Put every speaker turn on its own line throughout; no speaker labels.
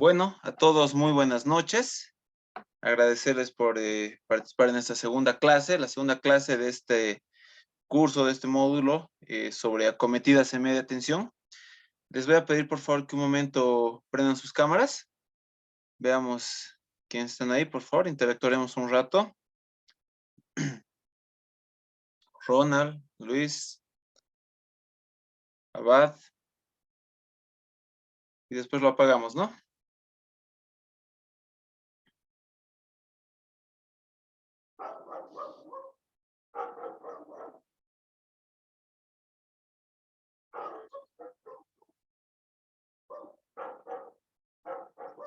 Bueno, a todos muy buenas noches. Agradecerles por participar en esta segunda clase, la segunda clase de este curso, de este módulo sobre acometidas en media tensión. Les voy a pedir por favor que un momento prendan sus cámaras. Veamos quiénes están ahí, por favor. Interactuaremos un rato. Ronald, Luis, Abad. Y después lo apagamos, ¿no?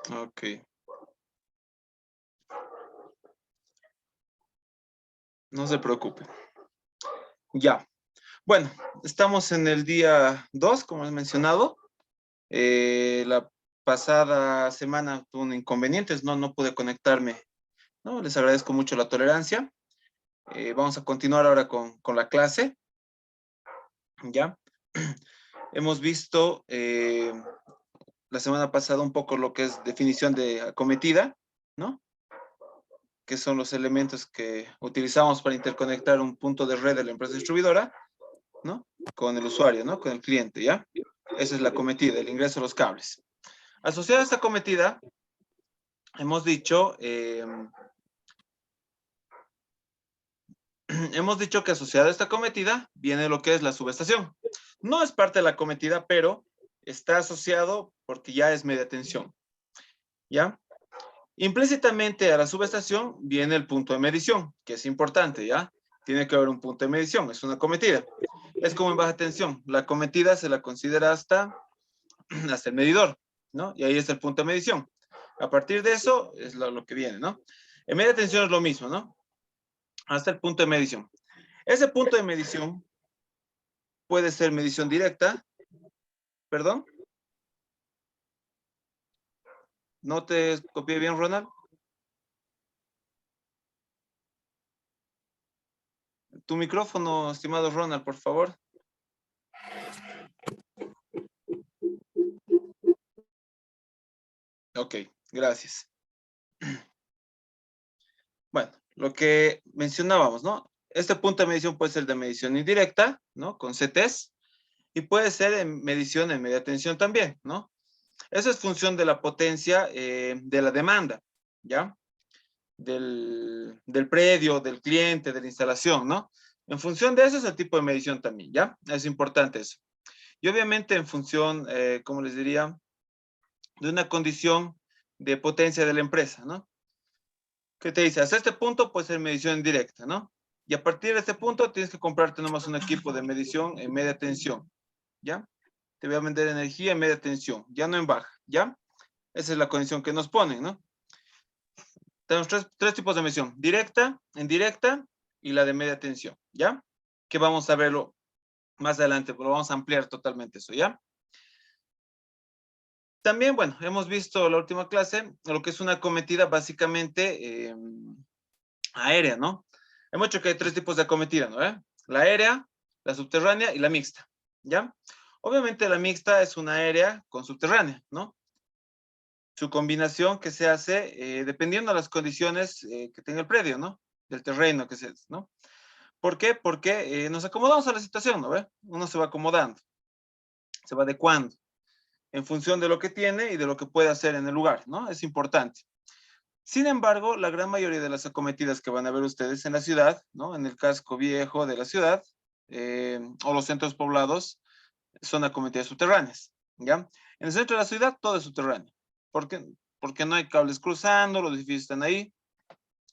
Ok. No se preocupen. Ya. Bueno, estamos en el día 2, como he mencionado. La pasada semana tuve un inconveniente, no pude conectarme, ¿no? Les agradezco mucho la tolerancia. Vamos a continuar ahora con la clase, ¿ya? Hemos visto la semana pasada un poco lo que es definición de acometida, ¿no? Que son los elementos que utilizamos para interconectar un punto de red de la empresa distribuidora, ¿no? Con el usuario, ¿no? Con el cliente, ¿ya? Esa es la acometida, el ingreso de los cables. Asociada a esta acometida, hemos dicho hemos dicho que asociada a esta acometida viene lo que es la subestación. No es parte de la acometida, pero está asociado porque ya es media tensión. ¿Ya? Implícitamente a la subestación viene el punto de medición, que es importante, ¿ya? Tiene que haber un punto de medición, es una acometida. Es como en baja tensión. La acometida se la considera hasta el medidor, ¿no? Y ahí está el punto de medición. A partir de eso es lo que viene, ¿no? En media tensión es lo mismo, ¿no? Hasta el punto de medición. Ese punto de medición puede ser medición directa, perdón. ¿No te copié bien, Ronald? Tu micrófono, estimado Ronald, por favor. Ok, gracias. Bueno, lo que mencionábamos, ¿no? Este punto de medición puede ser de medición indirecta, ¿no? Con CTs, y puede ser en medición en media tensión también, ¿no? Eso es función de la potencia de la demanda, ¿ya? Del predio, del cliente, de la instalación, ¿no? En función de eso es el tipo de medición también, ¿ya? Es importante eso. Y obviamente en función, ¿cómo les diría? De una condición de potencia de la empresa, ¿no? ¿Qué te dice? Hasta este punto puede ser medición directa, ¿no? Y a partir de este punto tienes que comprarte nomás un equipo de medición en media tensión, ¿ya? Te voy a vender energía en media tensión, ya no en baja, ¿ya? Esa es la condición que nos ponen, ¿no? Tenemos tres tipos de medición, directa, indirecta y la de media tensión, ¿ya? Que vamos a verlo más adelante, pero vamos a ampliar totalmente eso, ¿ya? También, bueno, hemos visto la última clase, lo que es una acometida básicamente aérea, ¿no? Hemos dicho que hay tres tipos de acometida, ¿no? La aérea, la subterránea y la mixta, ¿ya? Obviamente la mixta es una aérea con subterránea, ¿no? Su combinación que se hace dependiendo de las condiciones que tenga el predio, ¿no? Del terreno que se, ¿no? ¿Por qué? Porque nos acomodamos a la situación, ¿no? Uno se va acomodando, se va adecuando en función de lo que tiene y de lo que puede hacer en el lugar, ¿no? Es importante. Sin embargo, la gran mayoría de las acometidas que van a ver ustedes en la ciudad, ¿no? En el casco viejo de la ciudad, o los centros poblados, son acometidas subterráneas, ¿ya? En el centro de la ciudad, todo es subterráneo. ¿Por qué? Porque no hay cables cruzando, los edificios están ahí,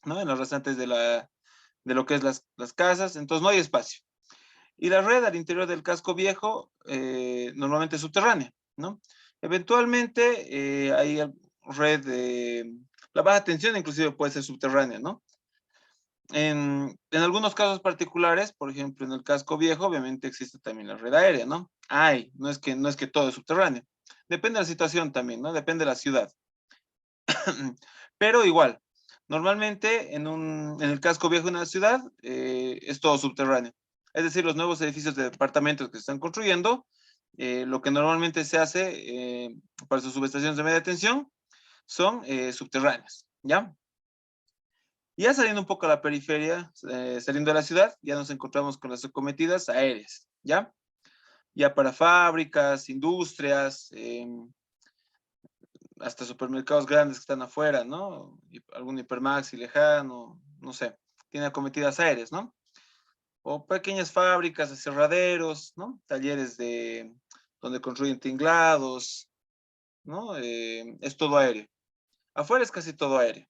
¿no? En los restantes de lo que es las casas, entonces no hay espacio. Y la red al interior del casco viejo normalmente es subterránea, ¿no? Eventualmente hay red de... La baja tensión inclusive puede ser subterránea, ¿no? En algunos casos particulares, por ejemplo, en el casco viejo, obviamente existe también la red aérea, ¿no? No es que todo es subterráneo. Depende de la situación también, ¿no? Depende de la ciudad. Pero igual, normalmente en el casco viejo de una ciudad es todo subterráneo. Es decir, los nuevos edificios de departamentos que se están construyendo, lo que normalmente se hace para sus subestaciones de media tensión son subterráneos, ¿ya? Ya saliendo un poco a la periferia, saliendo de la ciudad, ya nos encontramos con las acometidas aéreas, ¿ya? Ya para fábricas, industrias, hasta supermercados grandes que están afuera, ¿no? Algún hipermaxi lejano, no sé, tiene acometidas aéreas, ¿no? O pequeñas fábricas, aserraderos, ¿no? Talleres donde construyen tinglados, ¿no? Es todo aéreo. Afuera es casi todo aéreo.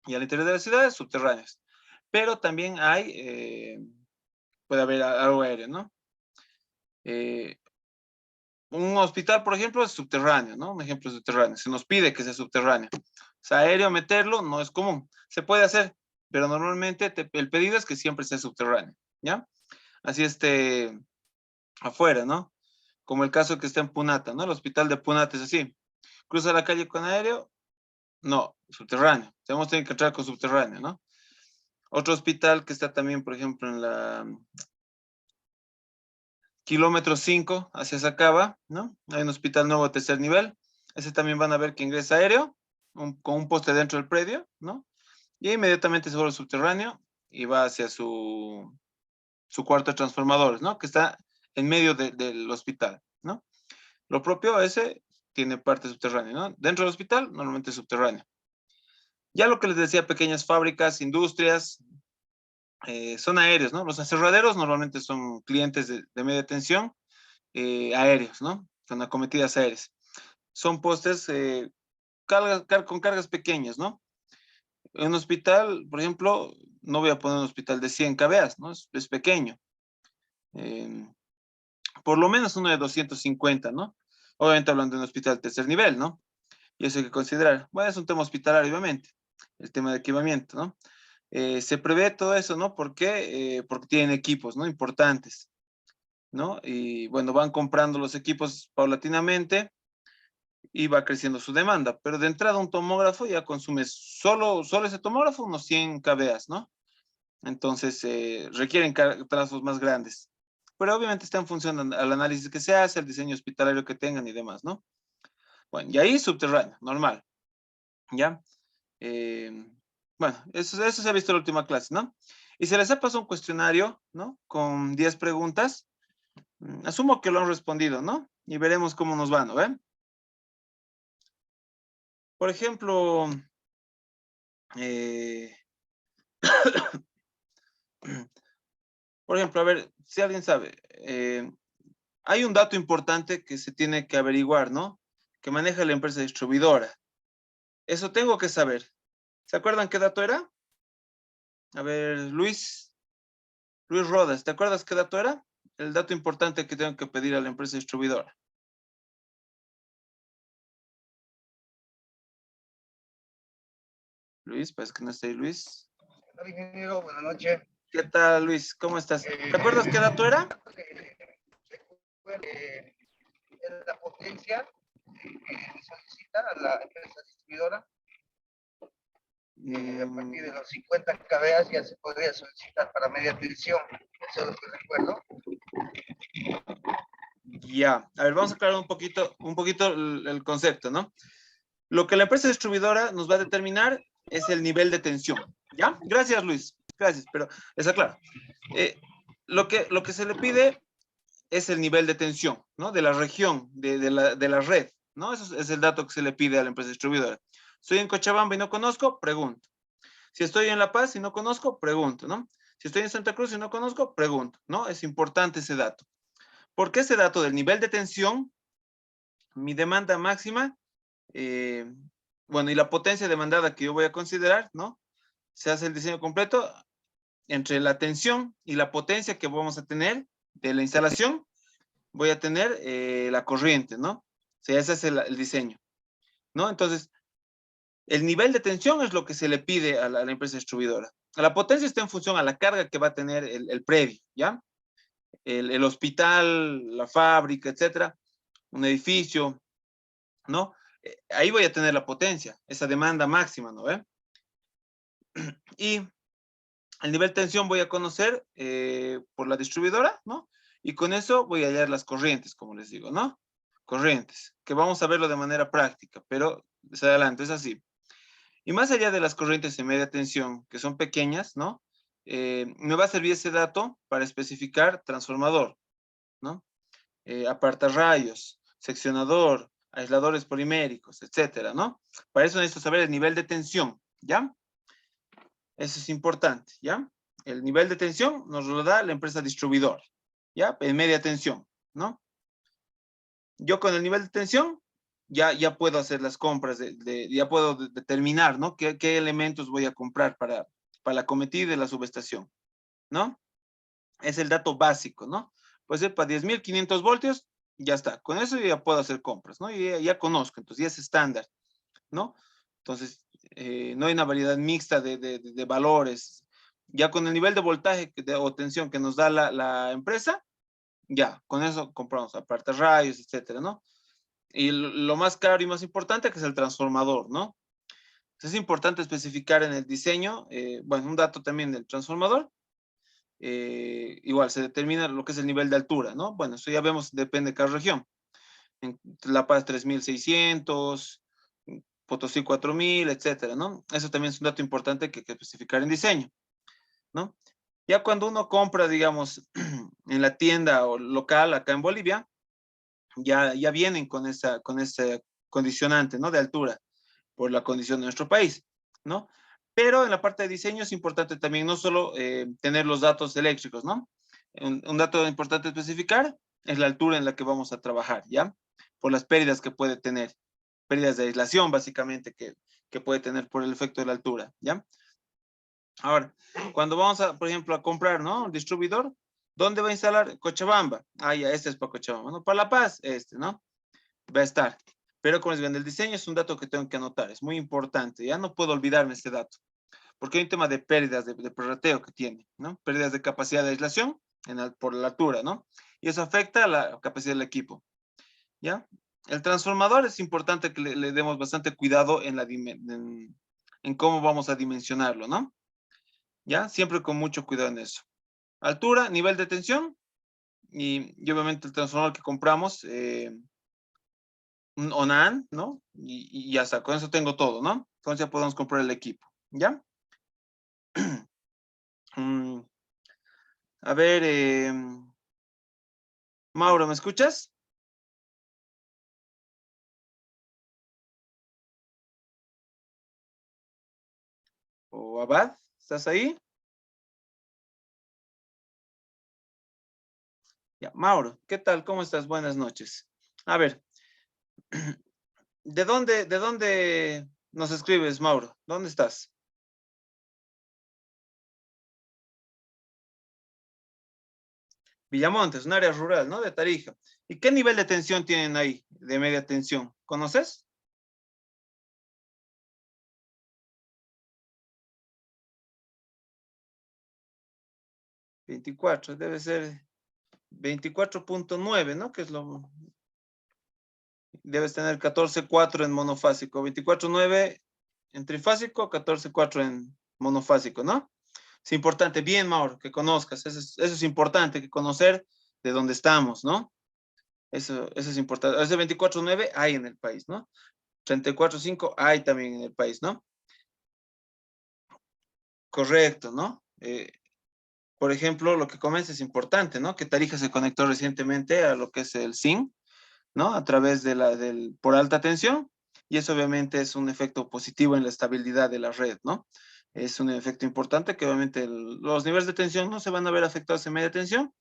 Y al interior de las ciudades, subterráneos. Pero también puede haber algo aéreo, ¿no? Un hospital, por ejemplo, es subterráneo, ¿no? Un ejemplo subterráneo. Se nos pide que sea subterráneo. O sea, aéreo meterlo no es común. Se puede hacer, pero normalmente el pedido es que siempre sea subterráneo, ¿ya? Así afuera, ¿no? Como el caso que está en Punata, ¿no? El hospital de Punata es así. Cruza la calle con aéreo, no, subterráneo. Tenemos que entrar con subterráneo, ¿no? Otro hospital que está también, por ejemplo, en la kilómetro 5 hacia Sacaba, ¿no? Hay un hospital nuevo de tercer nivel. Ese también van a ver que ingresa aéreo, con un poste dentro del predio, ¿no? Y inmediatamente se vuelve subterráneo y va hacia su cuarto de transformadores, ¿no? Que está en medio del hospital, ¿no? Lo propio ese tiene parte subterránea, ¿no? Dentro del hospital, normalmente es subterráneo. Ya lo que les decía, pequeñas fábricas, industrias, son aéreos, ¿no? Los aserraderos normalmente son clientes de media tensión, aéreos, ¿no? Son acometidas aéreas. Son postes con cargas pequeñas, ¿no? En un hospital, por ejemplo, no voy a poner un hospital de 100 kVA, ¿no? Es pequeño. Eh, por lo menos uno de 250, ¿no? Obviamente hablando de un hospital de tercer nivel, ¿no? Y eso hay que considerar. Bueno, es un tema hospitalario, obviamente, el tema de equipamiento, ¿no? Se prevé todo eso, ¿no? ¿Por qué? Porque tienen equipos, ¿no? Importantes, ¿no? Y bueno, van comprando los equipos paulatinamente y va creciendo su demanda. Pero de entrada un tomógrafo ya consume solo ese tomógrafo unos 100 kVA, ¿no? Entonces requieren trazos más grandes. Pero obviamente está en función al análisis que se hace, al diseño hospitalario que tengan y demás, ¿no? Bueno, y ahí subterráneo, normal, ¿ya? Eh, bueno, eso se ha visto en la última clase, ¿no? Y se les ha pasado un cuestionario, ¿no? Con 10 preguntas. Asumo que lo han respondido, ¿no? Y veremos cómo nos van, ¿no? ¿Ven? Por ejemplo, eh, por ejemplo, a ver, si alguien sabe, hay un dato importante que se tiene que averiguar, ¿no? Que maneja la empresa distribuidora. Eso tengo que saber. ¿Se acuerdan qué dato era? A ver, Luis Rodas, ¿te acuerdas qué dato era? El dato importante que tengo que pedir a la empresa distribuidora. Luis, parece que no está ahí, Luis.
Hola, ingeniero, buenas noches.
¿Qué tal, Luis? ¿Cómo estás? ¿Te acuerdas qué dato era?
Es la potencia que solicita a la empresa distribuidora. A partir de los 50 kVA ya se podría solicitar para media tensión. Eso es lo que recuerdo.
Ya, a ver, vamos a aclarar un poquito el concepto, ¿no? Lo que la empresa distribuidora nos va a determinar es el nivel de tensión, ¿ya? Gracias, Luis. Gracias, pero está claro. Lo que se le pide es el nivel de tensión, ¿no? De la región, de la red, ¿no? Eso es el dato que se le pide a la empresa distribuidora. Estoy en Cochabamba y no conozco, pregunto. Si estoy en La Paz y no conozco, pregunto, ¿no? Si estoy en Santa Cruz y no conozco, pregunto, ¿no? Es importante ese dato. Porque ese dato del nivel de tensión, mi demanda máxima, eh, bueno, y la potencia demandada que yo voy a considerar, ¿no? Se hace el diseño completo entre la tensión y la potencia que vamos a tener de la instalación, voy a tener la corriente, ¿no? O sea, ese es el diseño, ¿no? Entonces, el nivel de tensión es lo que se le pide a la empresa distribuidora. La potencia está en función a la carga que va a tener el predio, ¿ya? El hospital, la fábrica, etcétera, un edificio, ¿no? Ahí voy a tener la potencia, esa demanda máxima, ¿no ve? Y el nivel de tensión voy a conocer por la distribuidora, ¿no? Y con eso voy a hallar las corrientes, como les digo, ¿no? Corrientes, que vamos a verlo de manera práctica, pero les adelanto, es así. Y más allá de las corrientes de media tensión, que son pequeñas, ¿no? Me va a servir ese dato para especificar transformador, ¿no? Apartarrayos, seccionador, aisladores poliméricos, etcétera, ¿no? Para eso necesito saber el nivel de tensión, ¿ya? Eso es importante, ¿ya? El nivel de tensión nos lo da la empresa distribuidora, ¿ya? En media tensión, ¿no? Yo con el nivel de tensión ya puedo hacer las compras, ya puedo determinar, ¿no? ¿Qué elementos voy a comprar para la cometida de la subestación, ¿no? Es el dato básico, ¿no? Pues para 10.500 voltios, ya está. Con eso ya puedo hacer compras, ¿no? Ya conozco, entonces ya es estándar, ¿no? Entonces, no hay una variedad mixta de valores. Ya con el nivel de voltaje o tensión que nos da la empresa, ya, con eso compramos apartarrayos, etcétera, ¿no? Y lo más caro y más importante que es el transformador, ¿no? Entonces, es importante especificar en el diseño, bueno, un dato también del transformador, igual se determina lo que es el nivel de altura, ¿no? Bueno, eso ya vemos, depende de cada región. En La Paz 3.600, Potosí 4.000, etcétera, ¿no? Eso también es un dato importante que hay que especificar en diseño, ¿no? Ya cuando uno compra, digamos, en la tienda o local acá en Bolivia, ya vienen con ese condicionante, ¿no? De altura, por la condición de nuestro país, ¿no? Pero en la parte de diseño es importante también no solo tener los datos eléctricos, ¿no? Un dato importante especificar es la altura en la que vamos a trabajar, ¿ya? Por las pérdidas que puede tener, pérdidas de aislación básicamente que puede tener por el efecto de la altura, ¿ya? Ahora, cuando vamos a, por ejemplo, a comprar, ¿no? Un distribuidor, ¿dónde va a instalar? Cochabamba. Ah, ya, este es para Cochabamba, ¿no? Para La Paz, este, ¿no? Va a estar. Pero como les digo, en el diseño es un dato que tengo que anotar, es muy importante, ya no puedo olvidarme este dato, porque hay un tema de pérdidas de prorrateo que tiene, ¿no? Pérdidas de capacidad de aislación por la altura, ¿no? Y eso afecta a la capacidad del equipo, ¿ya? El transformador es importante que le demos bastante cuidado en cómo vamos a dimensionarlo, ¿no? ¿Ya? Siempre con mucho cuidado en eso. Altura, nivel de tensión y obviamente el transformador que compramos, un ONAN, ¿no? Y ya está, con eso tengo todo, ¿no? Entonces ya podemos comprar el equipo, ¿ya? A ver, Mauro, ¿me escuchas? ¿O Abad? ¿Estás ahí? Ya, Mauro, ¿qué tal? ¿Cómo estás? Buenas noches. A ver, ¿de dónde nos escribes, Mauro? ¿Dónde estás? Villamontes, un área rural, ¿no? De Tarija. ¿Y qué nivel de tensión tienen ahí, de media tensión? ¿Conoces? 24, debe ser 24.9, ¿no? Que es lo... Debes tener 14.4 en monofásico, 24.9 en trifásico, 14.4 en monofásico, ¿no? Es importante, bien, Mauro, que conozcas, eso es importante, que conocer de dónde estamos, ¿no? Eso es importante. Ese 24.9 hay en el país, ¿no? 34.5 hay también en el país, ¿no? Correcto, ¿no? Por ejemplo, lo que comentas es importante, ¿no? Que Tarija se conectó recientemente a lo que es el SIN, ¿no? A través por alta tensión, y eso obviamente es un efecto positivo en la estabilidad de la red, ¿no? Es un efecto importante que obviamente los niveles de tensión no se van a ver afectados en media tensión,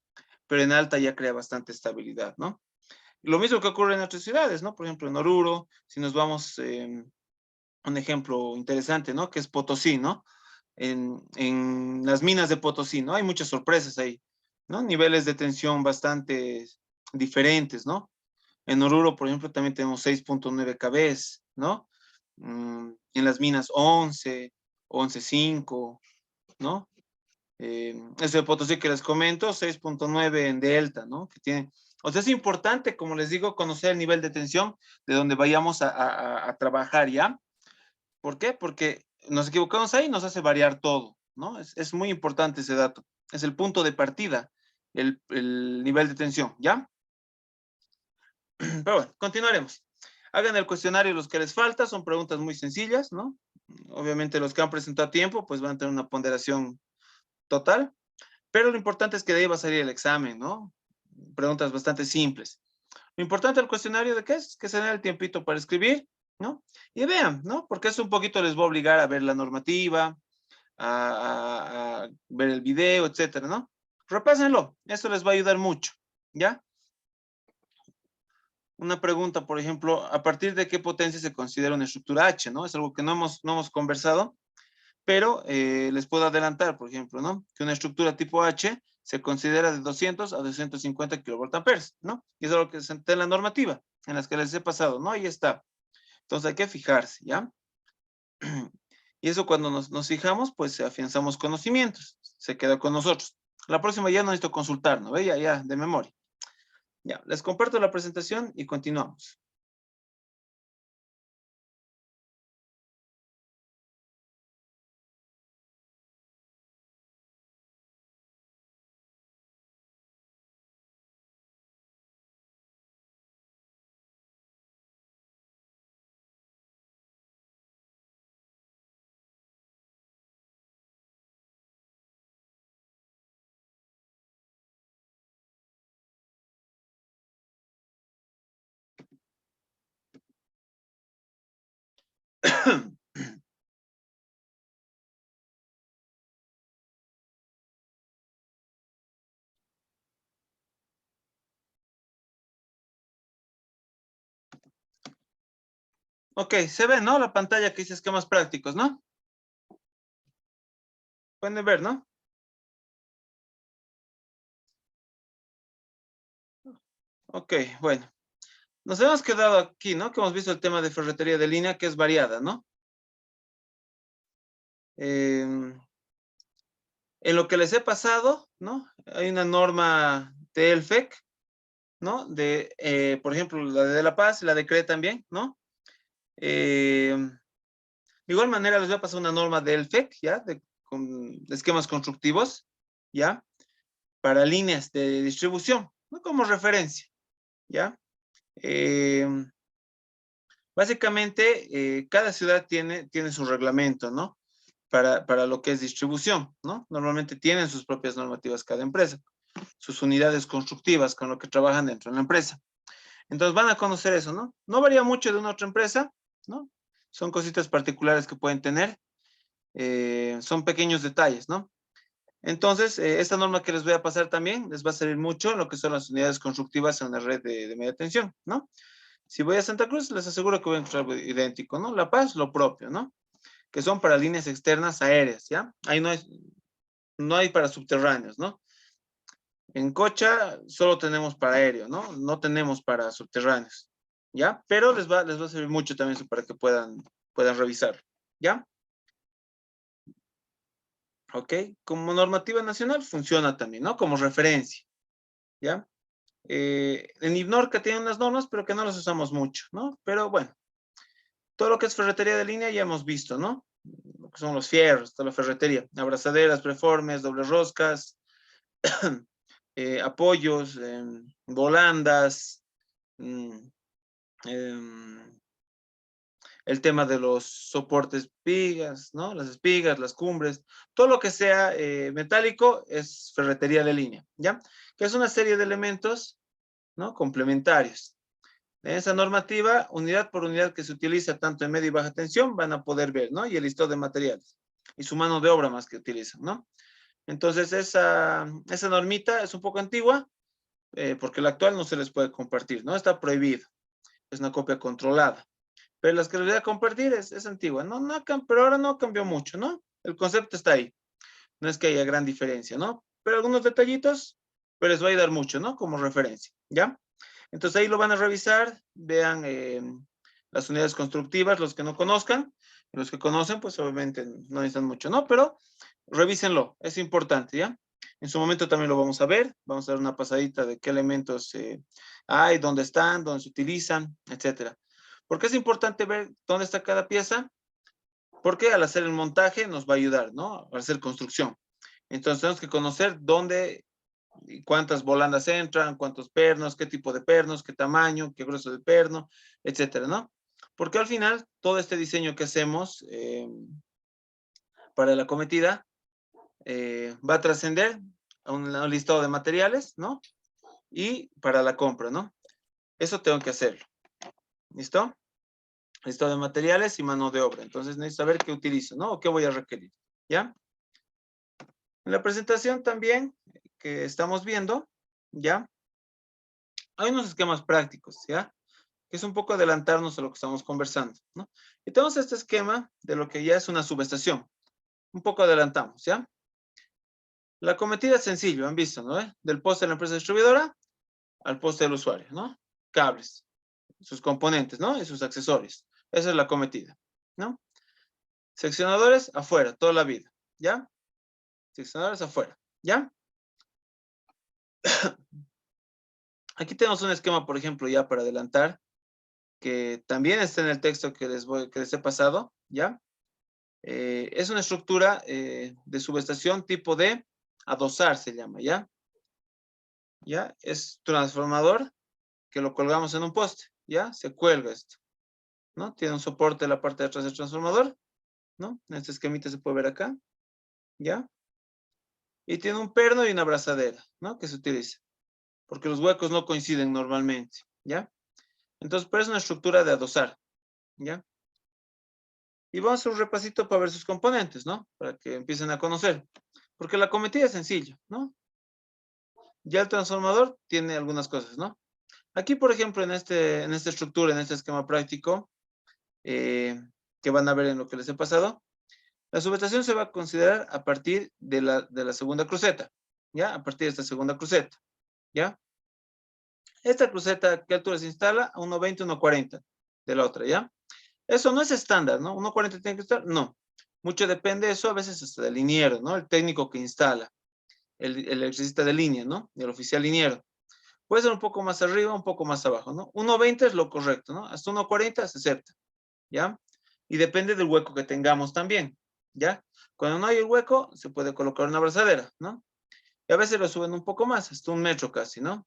pero en alta ya crea bastante estabilidad, ¿no? Lo mismo que ocurre en otras ciudades, ¿no? Por ejemplo, en Oruro, si nos vamos, un ejemplo interesante, ¿no? Que es Potosí, ¿no? En las minas de Potosí, ¿no? Hay muchas sorpresas ahí, ¿no? Niveles de tensión bastante diferentes, ¿no? En Oruro, por ejemplo, también tenemos 6.9 kBs, ¿no? En las minas 11, 11.5, ¿no? Ese de Potosí que les comento, 6.9 en Delta, ¿no? Que tiene, o sea, es importante, como les digo, conocer el nivel de tensión de donde vayamos a trabajar, ¿ya? ¿Por qué? Porque nos equivocamos ahí y nos hace variar todo, ¿no? Es muy importante ese dato. Es el punto de partida, el nivel de tensión, ¿ya? Pero bueno, continuaremos. Hagan el cuestionario los que les falta, son preguntas muy sencillas, ¿no? Obviamente los que han presentado a tiempo, pues van a tener una ponderación total, pero lo importante es que de ahí va a salir el examen, ¿no? Preguntas bastante simples. Lo importante del cuestionario de qué es que se den el tiempito para escribir, ¿no? Y vean, ¿no? Porque eso un poquito les va a obligar a ver la normativa, a ver el video, etcétera, ¿no? Repásenlo, eso les va a ayudar mucho, ¿ya? Una pregunta, por ejemplo, ¿a partir de qué potencia se considera una estructura H, ¿no? Es algo que no hemos conversado, pero les puedo adelantar, por ejemplo, ¿no? Que una estructura tipo H se considera de 200 a 250 kilovoltamperes, ¿no? Y eso es lo que está en la normativa, en las que les he pasado, ¿no? Ahí está. Entonces hay que fijarse, ¿ya? Y eso cuando nos fijamos, pues afianzamos conocimientos, se queda con nosotros. La próxima ya no necesito consultar, ¿no? ¿Ve? Ya, de memoria. Ya, les comparto la presentación y continuamos. Ok, se ve, ¿no? La pantalla que dice esquemas prácticos, ¿no? Pueden ver, ¿no? Ok, bueno. Nos hemos quedado aquí, ¿no? Que hemos visto el tema de ferretería de línea, que es variada, ¿no? En lo que les he pasado, ¿no? Hay una norma de ELFEC, ¿no? Por ejemplo, la de La Paz, la de CRE también, ¿no? De igual manera les voy a pasar una norma de ELFEC, ¿ya? De esquemas constructivos, ¿ya? Para líneas de distribución, ¿no? Como referencia, ¿ya? Eh, Básicamente, cada ciudad tiene su reglamento, ¿no? Para lo que es distribución, ¿no? Normalmente tienen sus propias normativas cada empresa, sus unidades constructivas con lo que trabajan dentro de la empresa. Entonces van a conocer eso, ¿no? No varía mucho de una otra empresa, ¿no? Son cositas particulares que pueden tener, son pequeños detalles, ¿no? Entonces, esta norma que les voy a pasar también les va a servir mucho en lo que son las unidades constructivas en la red de media tensión, ¿no? Si voy a Santa Cruz, les aseguro que voy a encontrar algo idéntico, ¿no? La Paz, lo propio, ¿no? Que son para líneas externas aéreas, ¿ya? Ahí no hay para subterráneos, ¿no? En Cocha solo tenemos para aéreo, ¿no? No tenemos para subterráneos, ¿ya? Pero les va a servir mucho también eso para que puedan revisar, ¿ya? ¿Ok? Como normativa nacional funciona también, ¿no? Como referencia, ¿ya? En IBNORCA tiene unas normas, pero que no las usamos mucho, ¿no? Pero bueno, todo lo que es ferretería de línea ya hemos visto, ¿no? Lo que son los fierros, toda la ferretería, abrazaderas, preformes, dobles roscas, apoyos, volandas, mm, em, el tema de los soportes espigas, ¿no? Las espigas, las cumbres, todo lo que sea metálico es ferretería de línea, ¿ya? Que es una serie de elementos, ¿no? Complementarios. En esa normativa, unidad por unidad que se utiliza tanto en media y baja tensión, van a poder ver, ¿no? Y el listado de materiales. Y su mano de obra más que utilizan, ¿no? Entonces, esa normita es un poco antigua, porque la actual no se les puede compartir, ¿no? Está prohibido. Es una copia controlada. Pero las que les voy a compartir es antigua. Pero ahora no cambió mucho, ¿no? El concepto está ahí. No es que haya gran diferencia, ¿no? Pero algunos detallitos, pero les va a ayudar mucho, ¿no? Como referencia, ¿ya? Entonces ahí lo van a revisar, vean las unidades constructivas, los que no conozcan, y los que conocen, pues obviamente no necesitan mucho, ¿no? Pero revísenlo, es importante, ¿ya? En su momento también lo vamos a ver, vamos a dar una pasadita de qué elementos hay, dónde están, dónde se utilizan, etcétera. ¿Por qué es importante ver dónde está cada pieza? Porque al hacer el montaje nos va a ayudar, ¿no? Al hacer construcción. Entonces tenemos que conocer dónde y cuántas volandas entran, cuántos pernos, qué tipo de pernos, qué tamaño, qué grueso del perno, etcétera, ¿no? Porque al final, todo este diseño que hacemos para la cometida va a trascender a un listado de materiales, ¿no? Y para la compra, ¿no? Eso tengo que hacerlo. ¿Listo? Listado de materiales y mano de obra. Entonces necesito saber qué utilizo, ¿no? O qué voy a requerir, ¿ya? En la presentación también que estamos viendo, ¿ya? Hay unos esquemas prácticos, ¿ya? Que es un poco adelantarnos a lo que estamos conversando, ¿no? Y tenemos este esquema de lo que ya es una subestación. Un poco adelantamos, ¿ya? La cometida es sencillo, han visto, ¿no? Del poste de la empresa distribuidora al poste del usuario, ¿no? Cables, sus componentes, ¿no? Y sus accesorios. Esa es la cometida, ¿no? Seccionadores afuera, toda la vida, ¿ya? Seccionadores afuera, ¿ya? Aquí tenemos un esquema, por ejemplo, ya para adelantar, que también está en el texto que les he pasado, ¿ya? Es una estructura de subestación tipo de adosar, se llama, ¿ya? ¿Ya? Es transformador que lo colgamos en un poste, ¿ya? Se cuelga esto, ¿no? Tiene un soporte en la parte de atrás del transformador, ¿no? En este esquemita se puede ver acá, ¿ya? Y tiene un perno y una abrazadera, ¿no? Que se utiliza, porque los huecos no coinciden normalmente, ¿ya? Entonces, pero es una estructura de adosar, ¿ya? Y vamos a hacer un repasito para ver sus componentes, ¿no? Para que empiecen a conocer. Porque la cometida es sencilla, ¿no? Ya el transformador tiene algunas cosas, ¿no? Aquí, por ejemplo, en esta estructura, en este esquema práctico, que van a ver en lo que les he pasado, la subestación se va a considerar a partir de la segunda cruceta, ¿ya? A partir de esta segunda cruceta, ¿ya? Esta cruceta, ¿qué altura se instala? A 1.20, 1.40 de la otra, ¿ya? Eso no es estándar, ¿no? 1.40 tiene que estar, no. Mucho depende de eso, a veces hasta del liniero, ¿no? El técnico que instala, el electricista de línea, ¿no? El oficial liniero. Puede ser un poco más arriba, un poco más abajo, ¿no? 1.20 es lo correcto, ¿no? Hasta 1.40 se acepta, ¿ya? Y depende del hueco que tengamos también, ¿ya? Cuando no hay el hueco, se puede colocar una abrazadera, ¿no? Y a veces lo suben un poco más, hasta 1 metro casi, ¿no?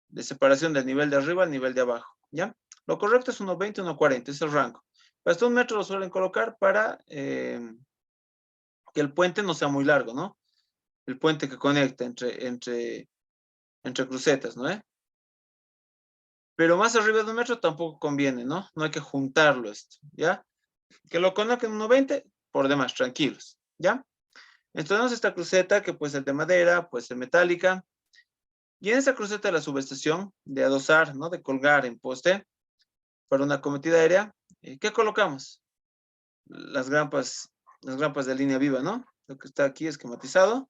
De separación del nivel de arriba al nivel de abajo, ¿ya? Lo correcto es 1.20, 1.40, es el rango. Pero hasta 1 metro lo suelen colocar para que el puente no sea muy largo, ¿no? El puente que conecta entre crucetas, ¿no? Pero más arriba de 1 metro tampoco conviene, ¿no? No hay que juntarlo esto, ¿ya? Que lo conecten 1.20, por demás, tranquilos, ¿ya? Entonces tenemos esta cruceta que puede ser de madera, puede ser metálica. Y en esta cruceta de la subestación, de adosar, ¿no? De colgar en poste, para una cometida aérea, ¿qué colocamos? Las grampas de línea viva, ¿no? Lo que está aquí esquematizado,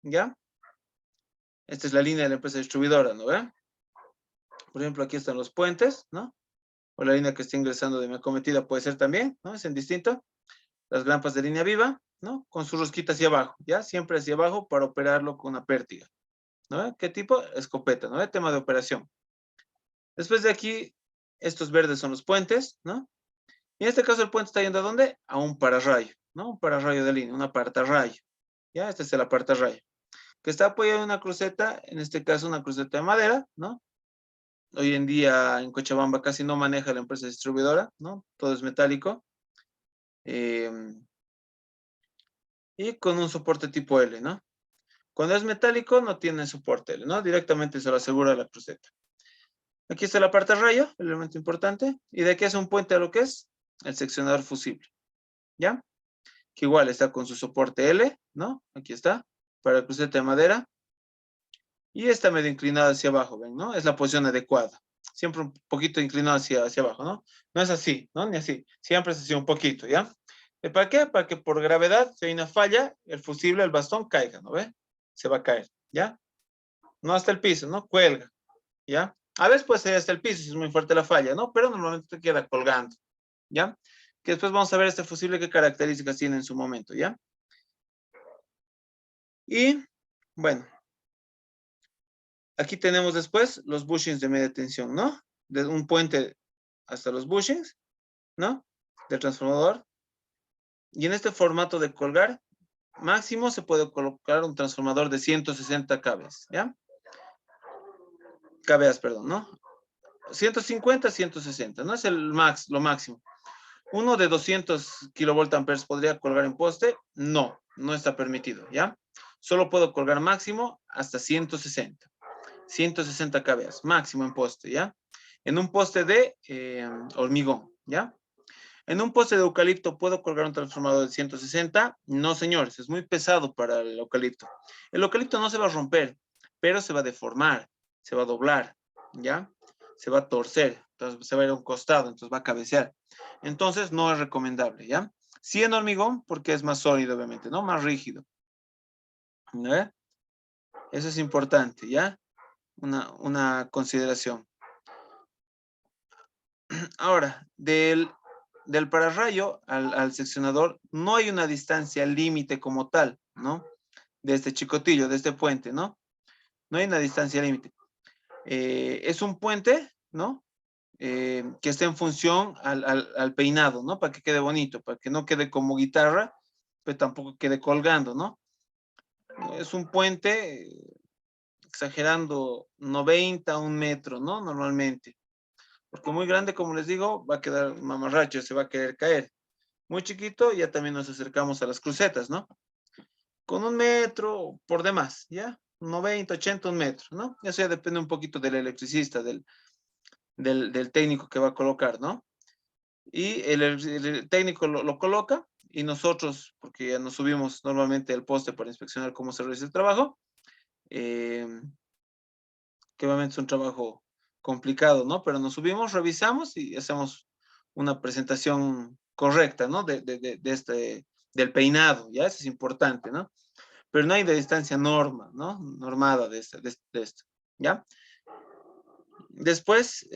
¿ya? Esta es la línea de la empresa distribuidora, ¿no ve? Por ejemplo, aquí están los puentes, ¿no? O la línea que está ingresando de mi acometida puede ser también, ¿no? Es indistinto. Las grampas de línea viva, ¿no? Con su rosquita hacia abajo, ¿ya? Siempre hacia abajo para operarlo con una pértiga, ¿no? ¿Qué tipo? Escopeta, ¿no? Tema de operación. Después de aquí, estos verdes son los puentes, ¿no? Y en este caso el puente está yendo ¿a dónde? A un pararrayo, ¿no? Un pararrayo de línea, un apartarrayo. ¿Ya? Este es el apartarrayo. Que está apoyado en una cruceta, en este caso una cruceta de madera, ¿no? Hoy en día en Cochabamba casi no maneja la empresa distribuidora, ¿no? Todo es metálico. Y con un soporte tipo L, ¿no? Cuando es metálico no tiene soporte L, ¿no? Directamente se lo asegura la cruceta. Aquí está la parte rayo, el elemento importante, y de aquí hace un puente a lo que es el seccionador fusible, ¿ya? Que igual está con su soporte L, ¿no? Aquí está, para la cruceta de madera, y está medio inclinado hacia abajo, ¿ven? ¿No? Es la posición adecuada. Siempre un poquito inclinado hacia abajo, ¿no? No es así, ¿no? Ni así. Siempre es así un poquito, ¿ya? ¿Para qué? Para que por gravedad, si hay una falla, el fusible, el bastón caiga, ¿no ve? Se va a caer, ¿ya? No hasta el piso, ¿no? Cuelga, ¿ya? A veces puede ser hasta el piso si es muy fuerte la falla, ¿no? Pero normalmente te queda colgando, ¿ya? Que después vamos a ver este fusible qué características tiene en su momento, ¿ya? Y, bueno, aquí tenemos después los bushings de media tensión, ¿no? De un puente hasta los bushings, ¿no? Del transformador. Y en este formato de colgar, máximo se puede colocar un transformador de 160 kVs, ¿ya? kVA, perdón, ¿no? 150, 160, ¿no? Es lo máximo. Uno de 200 kilovoltamperes podría colgar en poste. No, no está permitido, ¿ya? Solo puedo colgar máximo hasta 160. 160 kVA, máximo en poste, ¿ya? En un poste de hormigón, ¿ya? En un poste de eucalipto, ¿puedo colgar un transformador de 160? No, señores, es muy pesado para el eucalipto. El eucalipto no se va a romper, pero se va a deformar, se va a doblar, ¿ya? Se va a torcer, entonces se va a ir a un costado, entonces va a cabecear. Entonces no es recomendable, ¿ya? Sí en hormigón, porque es más sólido, obviamente, ¿no? Más rígido. ¿Ya? Eso es importante, ¿ya? Una consideración. Ahora, del pararrayo al seccionador no hay una distancia límite como tal, ¿no? De este chicotillo, de este puente, ¿no? No hay una distancia límite. Es un puente, ¿no? Que está en función al peinado, ¿no? Para que quede bonito, para que no quede como guitarra, pero tampoco quede colgando, ¿no? Es un puente, exagerando, 90 a 1 metro, ¿no? Normalmente. Porque muy grande, como les digo, va a quedar mamarracho, se va a querer caer. Muy chiquito, ya también nos acercamos a las crucetas, ¿no? Con 1 metro por demás, ¿ya? 90, 80, 1 metro, ¿no? Eso ya depende un poquito del electricista, del técnico que va a colocar, ¿no? Y el técnico lo coloca y nosotros, porque ya nos subimos normalmente al poste para inspeccionar cómo se realiza el trabajo, eh, que obviamente es un trabajo complicado, ¿no? Pero nos subimos, revisamos y hacemos una presentación correcta, ¿no? Del peinado, ¿ya? Eso es importante, ¿no? Pero no hay de distancia norma, ¿no? Normada de esto, ¿ya? Después,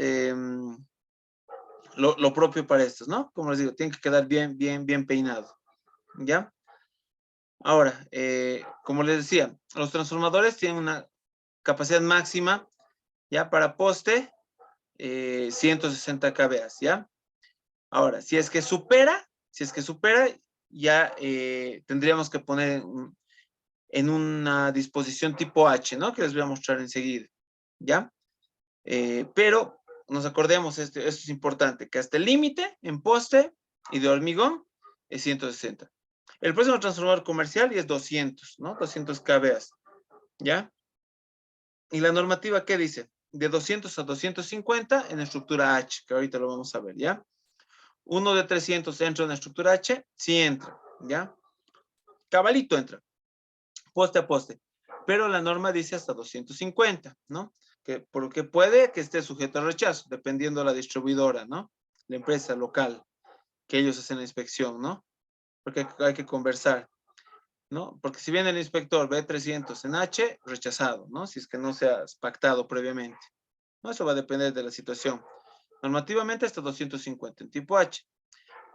lo propio para estos, ¿no? Como les digo, tiene que quedar bien, bien, bien peinado, ¿ya? Ahora, como les decía, los transformadores tienen una capacidad máxima, ¿ya? Para poste, 160 kVA, ¿ya? Ahora, si es que supera, ya tendríamos que poner en una disposición tipo H, ¿no? Que les voy a mostrar enseguida, ¿ya? Pero nos acordemos, esto es importante, que hasta el límite en poste y de hormigón es 160. El próximo transformador comercial y es 200, ¿no? 200 kVA, ¿ya? ¿Y la normativa qué dice? De 200 a 250 en estructura H, que ahorita lo vamos a ver, ¿ya? Uno de 300 entra en la estructura H, sí entra, ¿ya? Cabalito entra, poste a poste. Pero la norma dice hasta 250, ¿no? Porque puede que esté sujeto a rechazo, dependiendo de la distribuidora, ¿no? La empresa local, que ellos hacen la inspección, ¿no? Porque hay que conversar, ¿no? Porque si viene el inspector, ve 300 en H, rechazado, ¿no? Si es que no se ha pactado previamente, ¿no? Eso va a depender de la situación. Normativamente hasta 250 en tipo H.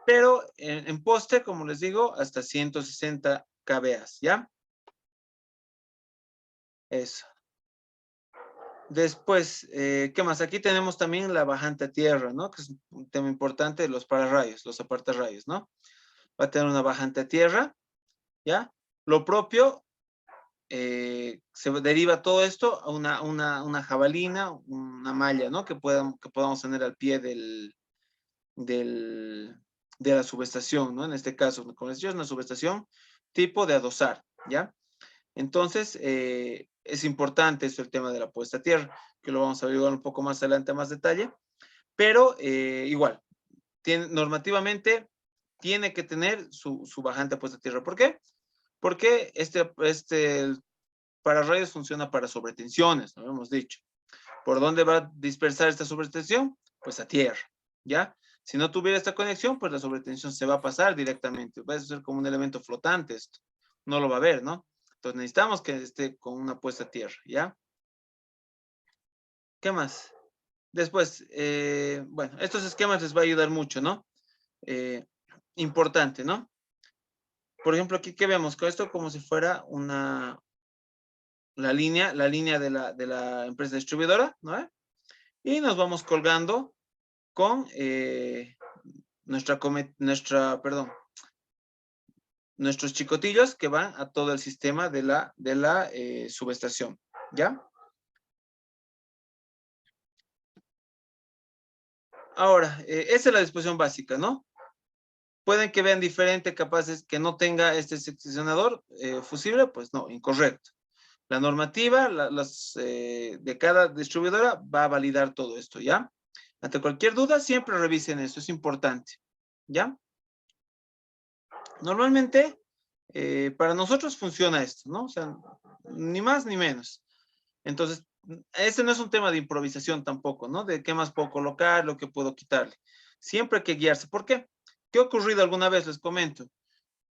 Pero en poste, como les digo, hasta 160 kVA, ¿ya? Eso. Después, ¿qué más? Aquí tenemos también la bajante a tierra, ¿no? Que es un tema importante, los pararrayos, los apartarrayos, ¿no? Va a tener una bajante a tierra, ¿ya? Lo propio, se deriva todo esto a una jabalina, una malla, ¿no? Que podamos tener al pie de la subestación, ¿no? En este caso, como les digo, es una subestación tipo de adosar, ¿ya? Entonces, es importante eso, el tema de la puesta a tierra, que lo vamos a averiguar un poco más adelante a más detalle, pero igual, normativamente tiene que tener su bajante puesta a tierra. ¿Por qué? Porque el pararrayos funciona para sobretensiones, ¿no? Hemos dicho. ¿Por dónde va a dispersar esta sobretensión? Pues a tierra, ¿ya? Si no tuviera esta conexión, pues la sobretensión se va a pasar directamente. Va a ser como un elemento flotante esto. No lo va a ver, ¿no? Entonces necesitamos que esté con una puesta a tierra, ¿ya? ¿Qué más? Después, bueno, estos esquemas les va a ayudar mucho, ¿no? Eh, Importante, ¿no? Por ejemplo, aquí, ¿qué vemos? Con esto como si fuera la línea de la empresa distribuidora, ¿no? Y nos vamos colgando con perdón, nuestros chicotillos que van a todo el sistema de la subestación, ¿ya? Ahora, esa es la disposición básica, ¿no? Pueden que vean diferente, capaces que no tenga este seccionador fusible, pues no, incorrecto. La normativa de cada distribuidora va a validar todo esto, ¿ya? Ante cualquier duda, siempre revisen eso, es importante, ¿ya? Normalmente, para nosotros funciona esto, ¿no? O sea, ni más ni menos. Entonces, este no es un tema de improvisación tampoco, ¿no? De qué más puedo colocar, lo que puedo quitarle. Siempre hay que guiarse. ¿Por qué? ¿Qué ha ocurrido alguna vez? Les comento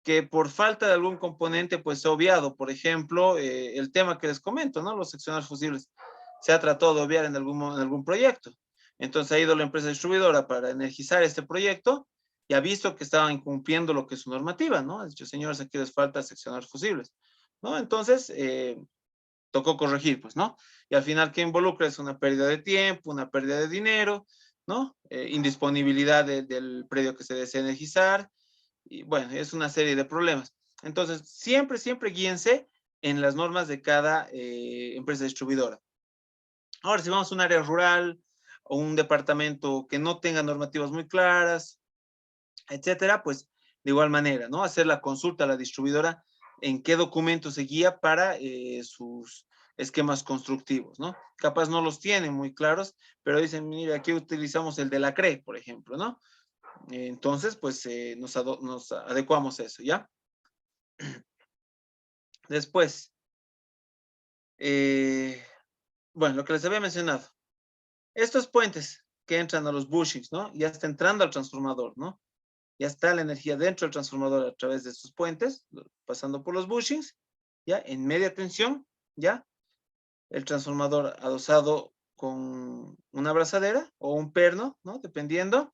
que por falta de algún componente, pues se ha obviado. Por ejemplo, el tema que les comento, ¿no? Los seccionales fusibles. Se ha tratado de obviar en algún proyecto. Entonces ha ido la empresa distribuidora para energizar este proyecto y ha visto que estaban incumpliendo lo que es su normativa, ¿no? Ha dicho, señores, aquí les falta seccionales fusibles, ¿no? Entonces, tocó corregir, pues, ¿no? Y al final, ¿qué involucra? Es una pérdida de tiempo, una pérdida de dinero, ¿no? Indisponibilidad del predio que se desea energizar, y bueno, es una serie de problemas. Entonces, siempre, siempre guíense en las normas de cada empresa distribuidora. Ahora, si vamos a un área rural o un departamento que no tenga normativas muy claras, etcétera, pues de igual manera, ¿no? Hacer la consulta a la distribuidora en qué documento se guía para sus esquemas constructivos, ¿no? Capaz no los tienen muy claros, pero dicen, mira, aquí utilizamos el de la CRE, por ejemplo, ¿no? Entonces, pues nos adecuamos a eso, ¿ya? Después, bueno, lo que les había mencionado, estos puentes que entran a los bushings, ¿no? Ya está entrando al transformador, ¿no? Ya está la energía dentro del transformador a través de estos puentes, pasando por los bushings, ya en media tensión, ya el transformador adosado con una abrazadera o un perno, ¿no? Dependiendo.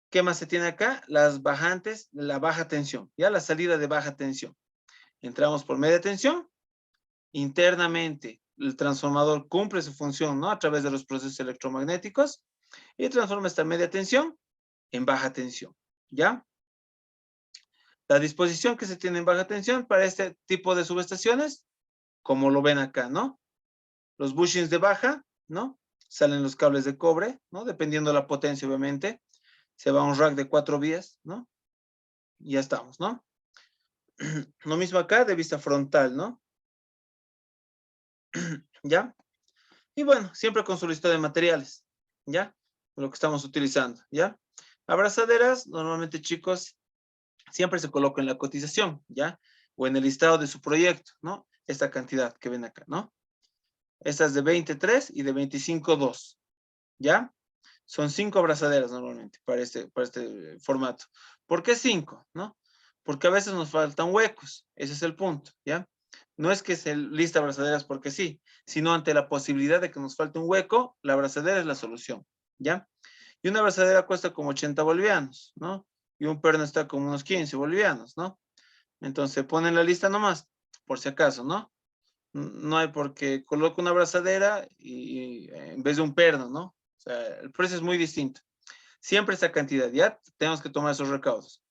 ¿Qué más se tiene acá? Las bajantes, la baja tensión, ya la salida de baja tensión. Entramos por media tensión, internamente el transformador cumple su función, ¿no? A través de los procesos electromagnéticos y transforma esta media tensión en baja tensión, ¿ya? La disposición que se tiene en baja tensión para este tipo de subestaciones, como lo ven acá, ¿no? Los bushings de baja, ¿no? Salen los cables de cobre, ¿no? Dependiendo de la potencia, obviamente. Se va a un rack de 4 vías, ¿no? Y ya estamos, ¿no? Lo mismo acá de vista frontal, ¿no? ¿Ya? Y bueno, siempre con su lista de materiales, ¿ya? Lo que estamos utilizando, ¿ya? Abrazaderas, normalmente, chicos, siempre se coloca en la cotización, ¿ya? O en el listado de su proyecto, ¿no? Esta cantidad que ven acá, ¿no? Estas de 23 y de 25,2, ¿ya? Son 5 abrazaderas normalmente para este formato. ¿Por qué 5? ¿No? Porque a veces nos faltan huecos, ese es el punto, ¿ya? No es que se lista abrazaderas porque sí, sino ante la posibilidad de que nos falte un hueco, la abrazadera es la solución, ¿ya? Y una abrazadera cuesta como 80 bolivianos, ¿no? Y un perno está como unos 15 bolivianos, ¿no? Entonces ponen la lista nomás, por si acaso, ¿no? No hay por qué coloco una abrazadera y en vez de un perno, ¿no? O sea, el precio es muy distinto. Siempre esa cantidad, ya tenemos que tomar esos recaudos.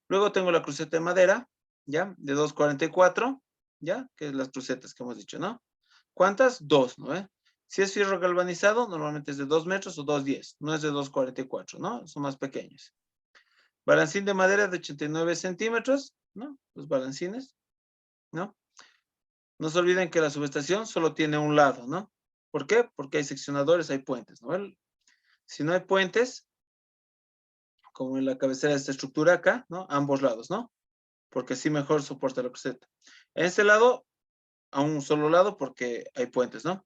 Luego tengo la cruceta de madera, ya, de 2,44, ya, que es las crucetas que hemos dicho, ¿no? ¿Cuántas? Dos, ¿no? Si es fierro galvanizado, normalmente es de 2 metros o 2,10, no es de 2,44, ¿no? Son más pequeños. Balancín de madera de 89 centímetros, ¿no? Los balancines, ¿no? No se olviden que la subestación solo tiene un lado, ¿no? ¿Por qué? Porque hay seccionadores, hay puentes, ¿no? Si no hay puentes, como en la cabecera de esta estructura acá, ¿no? Ambos lados, ¿no? Porque así mejor soporta la cruceta. En este lado, a un solo lado, porque hay puentes, ¿no?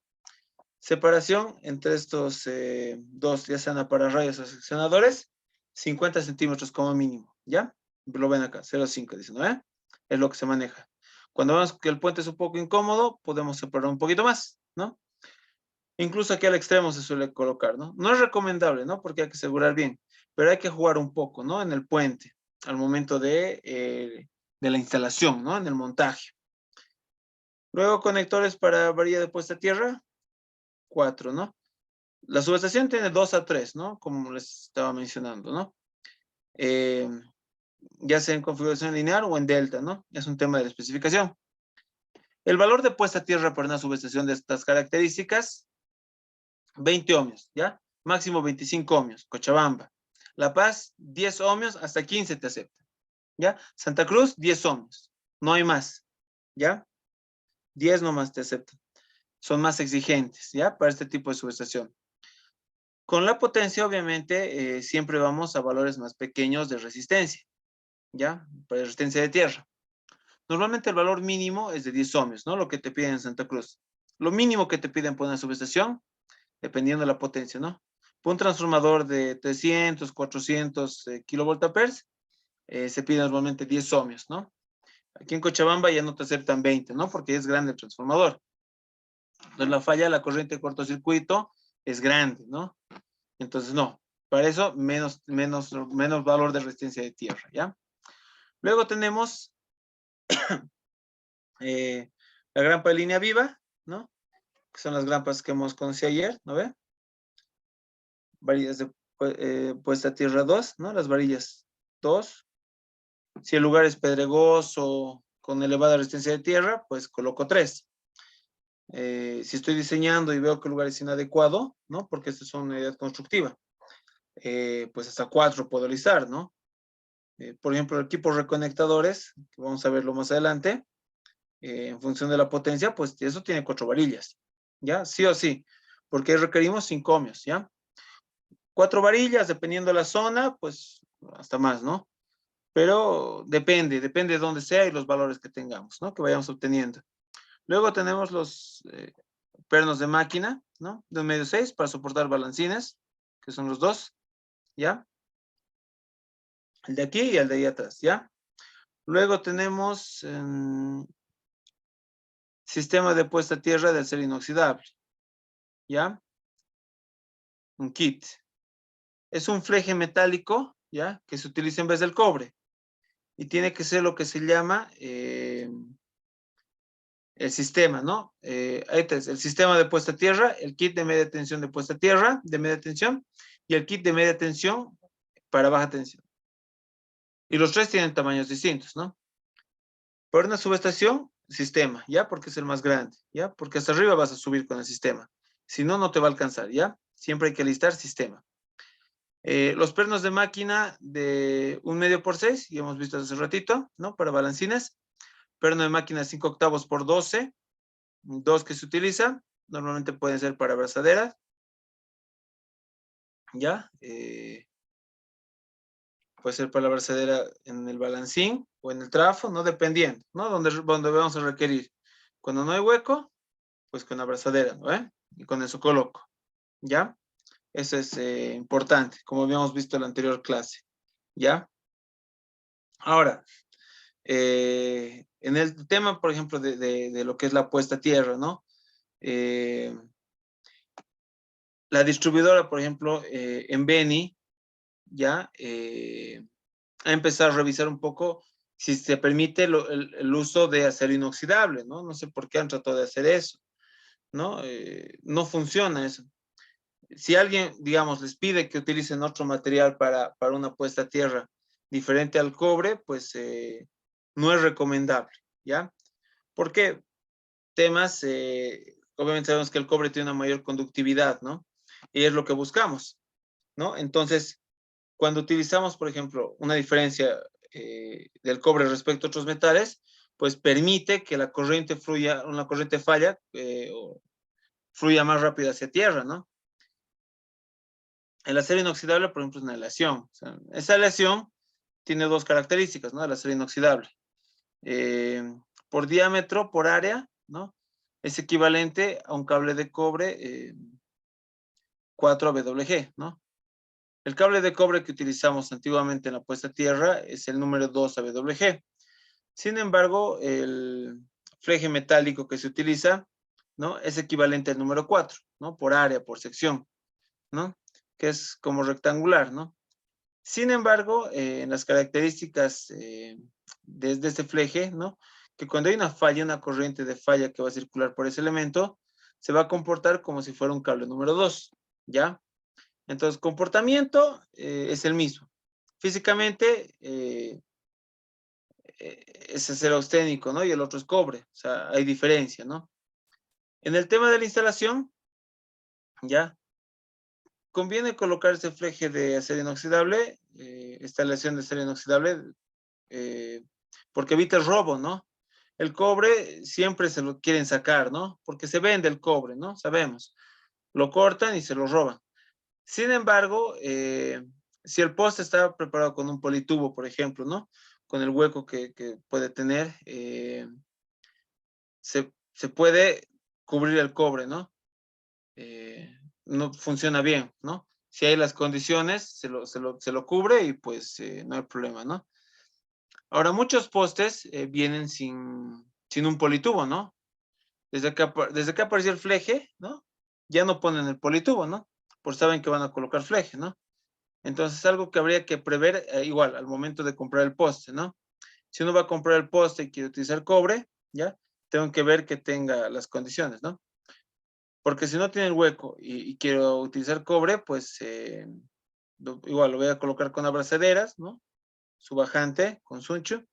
Separación entre estos dos, ya sean apararrayos o seccionadores, 50 centímetros como mínimo, ¿ya? Lo ven acá, 0,5, dicen, ¿no? Es lo que se maneja. Cuando vemos que el puente es un poco incómodo, podemos separar un poquito más, ¿no? Incluso aquí al extremo se suele colocar, ¿no? No es recomendable, ¿no? Porque hay que asegurar bien, pero hay que jugar un poco, ¿no? En el puente, al momento de la instalación, ¿no? En el montaje. Luego conectores para varilla de puesta a tierra, 4, ¿no? La subestación tiene 2 a 3, ¿no? Como les estaba mencionando, ¿no? ya sea en configuración lineal o en delta, ¿no? Es un tema de la especificación. El valor de puesta a tierra por una subestación de estas características, 20 ohmios, ¿ya? Máximo 25 ohmios, Cochabamba. La Paz, 10 ohmios, hasta 15 te acepta, ¿ya? Santa Cruz, 10 ohmios, no hay más, ¿ya? 10 nomás te aceptan. Son más exigentes, ¿ya? Para este tipo de subestación. Con la potencia, obviamente, siempre vamos a valores más pequeños de resistencia, ¿ya? Para resistencia de tierra. Normalmente el valor mínimo es de 10 ohmios, ¿no? Lo que te piden en Santa Cruz. Lo mínimo que te piden por una subestación, dependiendo de la potencia, ¿no? Por un transformador de 300, 400 kilovoltampers, se pide normalmente 10 ohmios, ¿no? Aquí en Cochabamba ya no te aceptan 20, ¿no? Porque es grande el transformador. Entonces la falla, la corriente de cortocircuito es grande, ¿no? Entonces no. Para eso, menos valor de resistencia de tierra, ¿ya? Luego tenemos la grampa de línea viva, ¿no? Que son las grampas que hemos conocido ayer, ¿no ve? Varillas de puesta a tierra 2, ¿no? Las varillas 2. Si el lugar es pedregoso, con elevada resistencia de tierra, pues coloco 3. Si estoy diseñando y veo que el lugar es inadecuado, ¿no? Porque esta es una unidad constructiva, pues hasta 4 puedo listar, ¿no? Por ejemplo, equipos reconectadores, que vamos a verlo más adelante, en función de la potencia, pues eso tiene 4 varillas, ¿ya? Sí o sí, porque requerimos 5 ohmios, ¿ya? 4 varillas, dependiendo de la zona, pues hasta más, ¿no? Pero depende de dónde sea y los valores que tengamos, ¿no? Que vayamos obteniendo. Luego tenemos los pernos de máquina, ¿no? De 1,6 para soportar balancines, que son los dos, ¿ya? El de aquí y el de ahí atrás, ¿ya? Luego tenemos sistema de puesta a tierra de acero inoxidable, ¿ya? Un kit. Es un fleje metálico, ¿ya? Que se utiliza en vez del cobre. Y tiene que ser lo que se llama el sistema, ¿no? Ahí es el sistema de puesta a tierra, el kit de media tensión de puesta a tierra, de media tensión, y el kit de media tensión para baja tensión. Y los tres tienen tamaños distintos, ¿no? Por una subestación, sistema, ¿ya? Porque es el más grande, ¿ya? Porque hasta arriba vas a subir con el sistema. Si no, no te va a alcanzar, ¿ya? Siempre hay que listar sistema. Los pernos de máquina de 1,5 por 6, ya hemos visto hace ratito, ¿no? Para balancines. Perno de máquina 5 octavos por 12, 2 que se utiliza. Normalmente pueden ser para abrazaderas, ¿ya? Puede ser para la abrazadera en el balancín o en el trafo, ¿no? Dependiendo, ¿no? Donde vamos a requerir. Cuando no hay hueco, pues con abrazadera, ¿no? Y con eso coloco, ¿ya? Eso es importante, como habíamos visto en la anterior clase, ¿ya? Ahora, en el tema, por ejemplo, de lo que es la puesta a tierra, ¿no? La distribuidora, por ejemplo, en Beni, ya ha empezado a revisar un poco si se permite el uso de acero inoxidable, ¿no? No sé por qué han tratado de hacer eso, ¿no? No funciona eso. Si alguien, digamos, les pide que utilicen otro material para una puesta a tierra diferente al cobre, pues no es recomendable, ¿ya? ¿Por qué? Temas, obviamente sabemos que el cobre tiene una mayor conductividad, ¿no? Y es lo que buscamos, ¿no? Entonces, cuando utilizamos, por ejemplo, una diferencia del cobre respecto a otros metales, pues permite que la corriente fluya, una corriente falla o fluya más rápido hacia tierra, ¿no? El acero inoxidable, por ejemplo, es una aleación. O sea, esa aleación tiene dos características, ¿no? El acero inoxidable. Eh, por diámetro, por área, ¿no? Es equivalente a un cable de cobre 4AWG, ¿no? El cable de cobre que utilizamos antiguamente en la puesta a tierra es el número 2AWG. Sin embargo, el fleje metálico que se utiliza, ¿no? Es equivalente al número 4, ¿no? Por área, por sección, ¿no? Que es como rectangular, ¿no? Sin embargo, en las características de este fleje, ¿no? Que cuando hay una falla, una corriente de falla que va a circular por ese elemento, se va a comportar como si fuera un cable número 2, ¿ya? Entonces, comportamiento es el mismo. Físicamente, ese es el austénico, ¿no? Y el otro es cobre, o sea, hay diferencia, ¿no? En el tema de la instalación, ya, conviene colocar este fleje de acero inoxidable, instalación de acero inoxidable, eh, porque evita el robo, ¿no? El cobre siempre se lo quieren sacar, ¿no? Porque se vende el cobre, ¿no? Sabemos. Lo cortan y se lo roban. Sin embargo, si el poste está preparado con un politubo, por ejemplo, ¿no? Con el hueco que puede tener, se puede cubrir el cobre, ¿no? No funciona bien, ¿no? Si hay las condiciones, se lo cubre y pues no hay problema, ¿no? Ahora, muchos postes vienen sin un politubo, ¿no? Desde que apareció el fleje, ¿no? Ya no ponen el politubo, ¿no? Porque saben que van a colocar fleje, ¿no? Entonces, algo que habría que prever igual al momento de comprar el poste, ¿no? Si uno va a comprar el poste y quiere utilizar cobre, ¿ya? Tengo que ver que tenga las condiciones, ¿no? Porque si no tiene el hueco y quiero utilizar cobre, pues igual lo voy a colocar con abrazaderas, ¿no? Su bajante con suncho.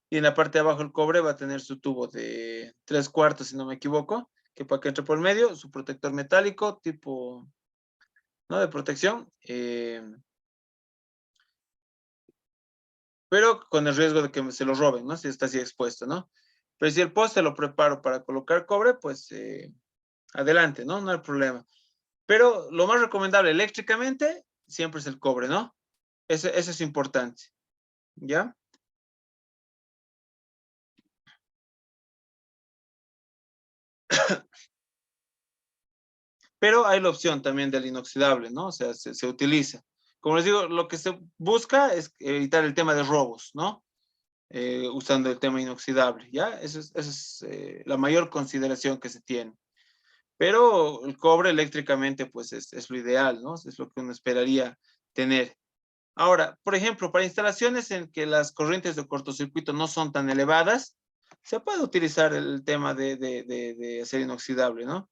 Y en la parte de abajo el cobre va a tener su tubo de 3/4, si no me equivoco, que para que entre por medio, su protector metálico tipo, ¿no? De protección. Pero con el riesgo de que se lo roben, ¿no? Si está así expuesto, ¿no? Pero si el poste lo preparo para colocar cobre, pues adelante, ¿no? No hay problema. Pero lo más recomendable eléctricamente siempre es el cobre, ¿no? Eso es importante, ¿ya? Pero hay la opción también del inoxidable, ¿no? O sea, se utiliza. Como les digo, lo que se busca es evitar el tema de robos, ¿no? Usando el tema inoxidable, ¿ya? Esa es la mayor consideración que se tiene. Pero el cobre eléctricamente, pues es lo ideal, ¿no? Es lo que uno esperaría tener. Ahora, por ejemplo, para instalaciones en que las corrientes de cortocircuito no son tan elevadas, se puede utilizar el tema de acero inoxidable, ¿no?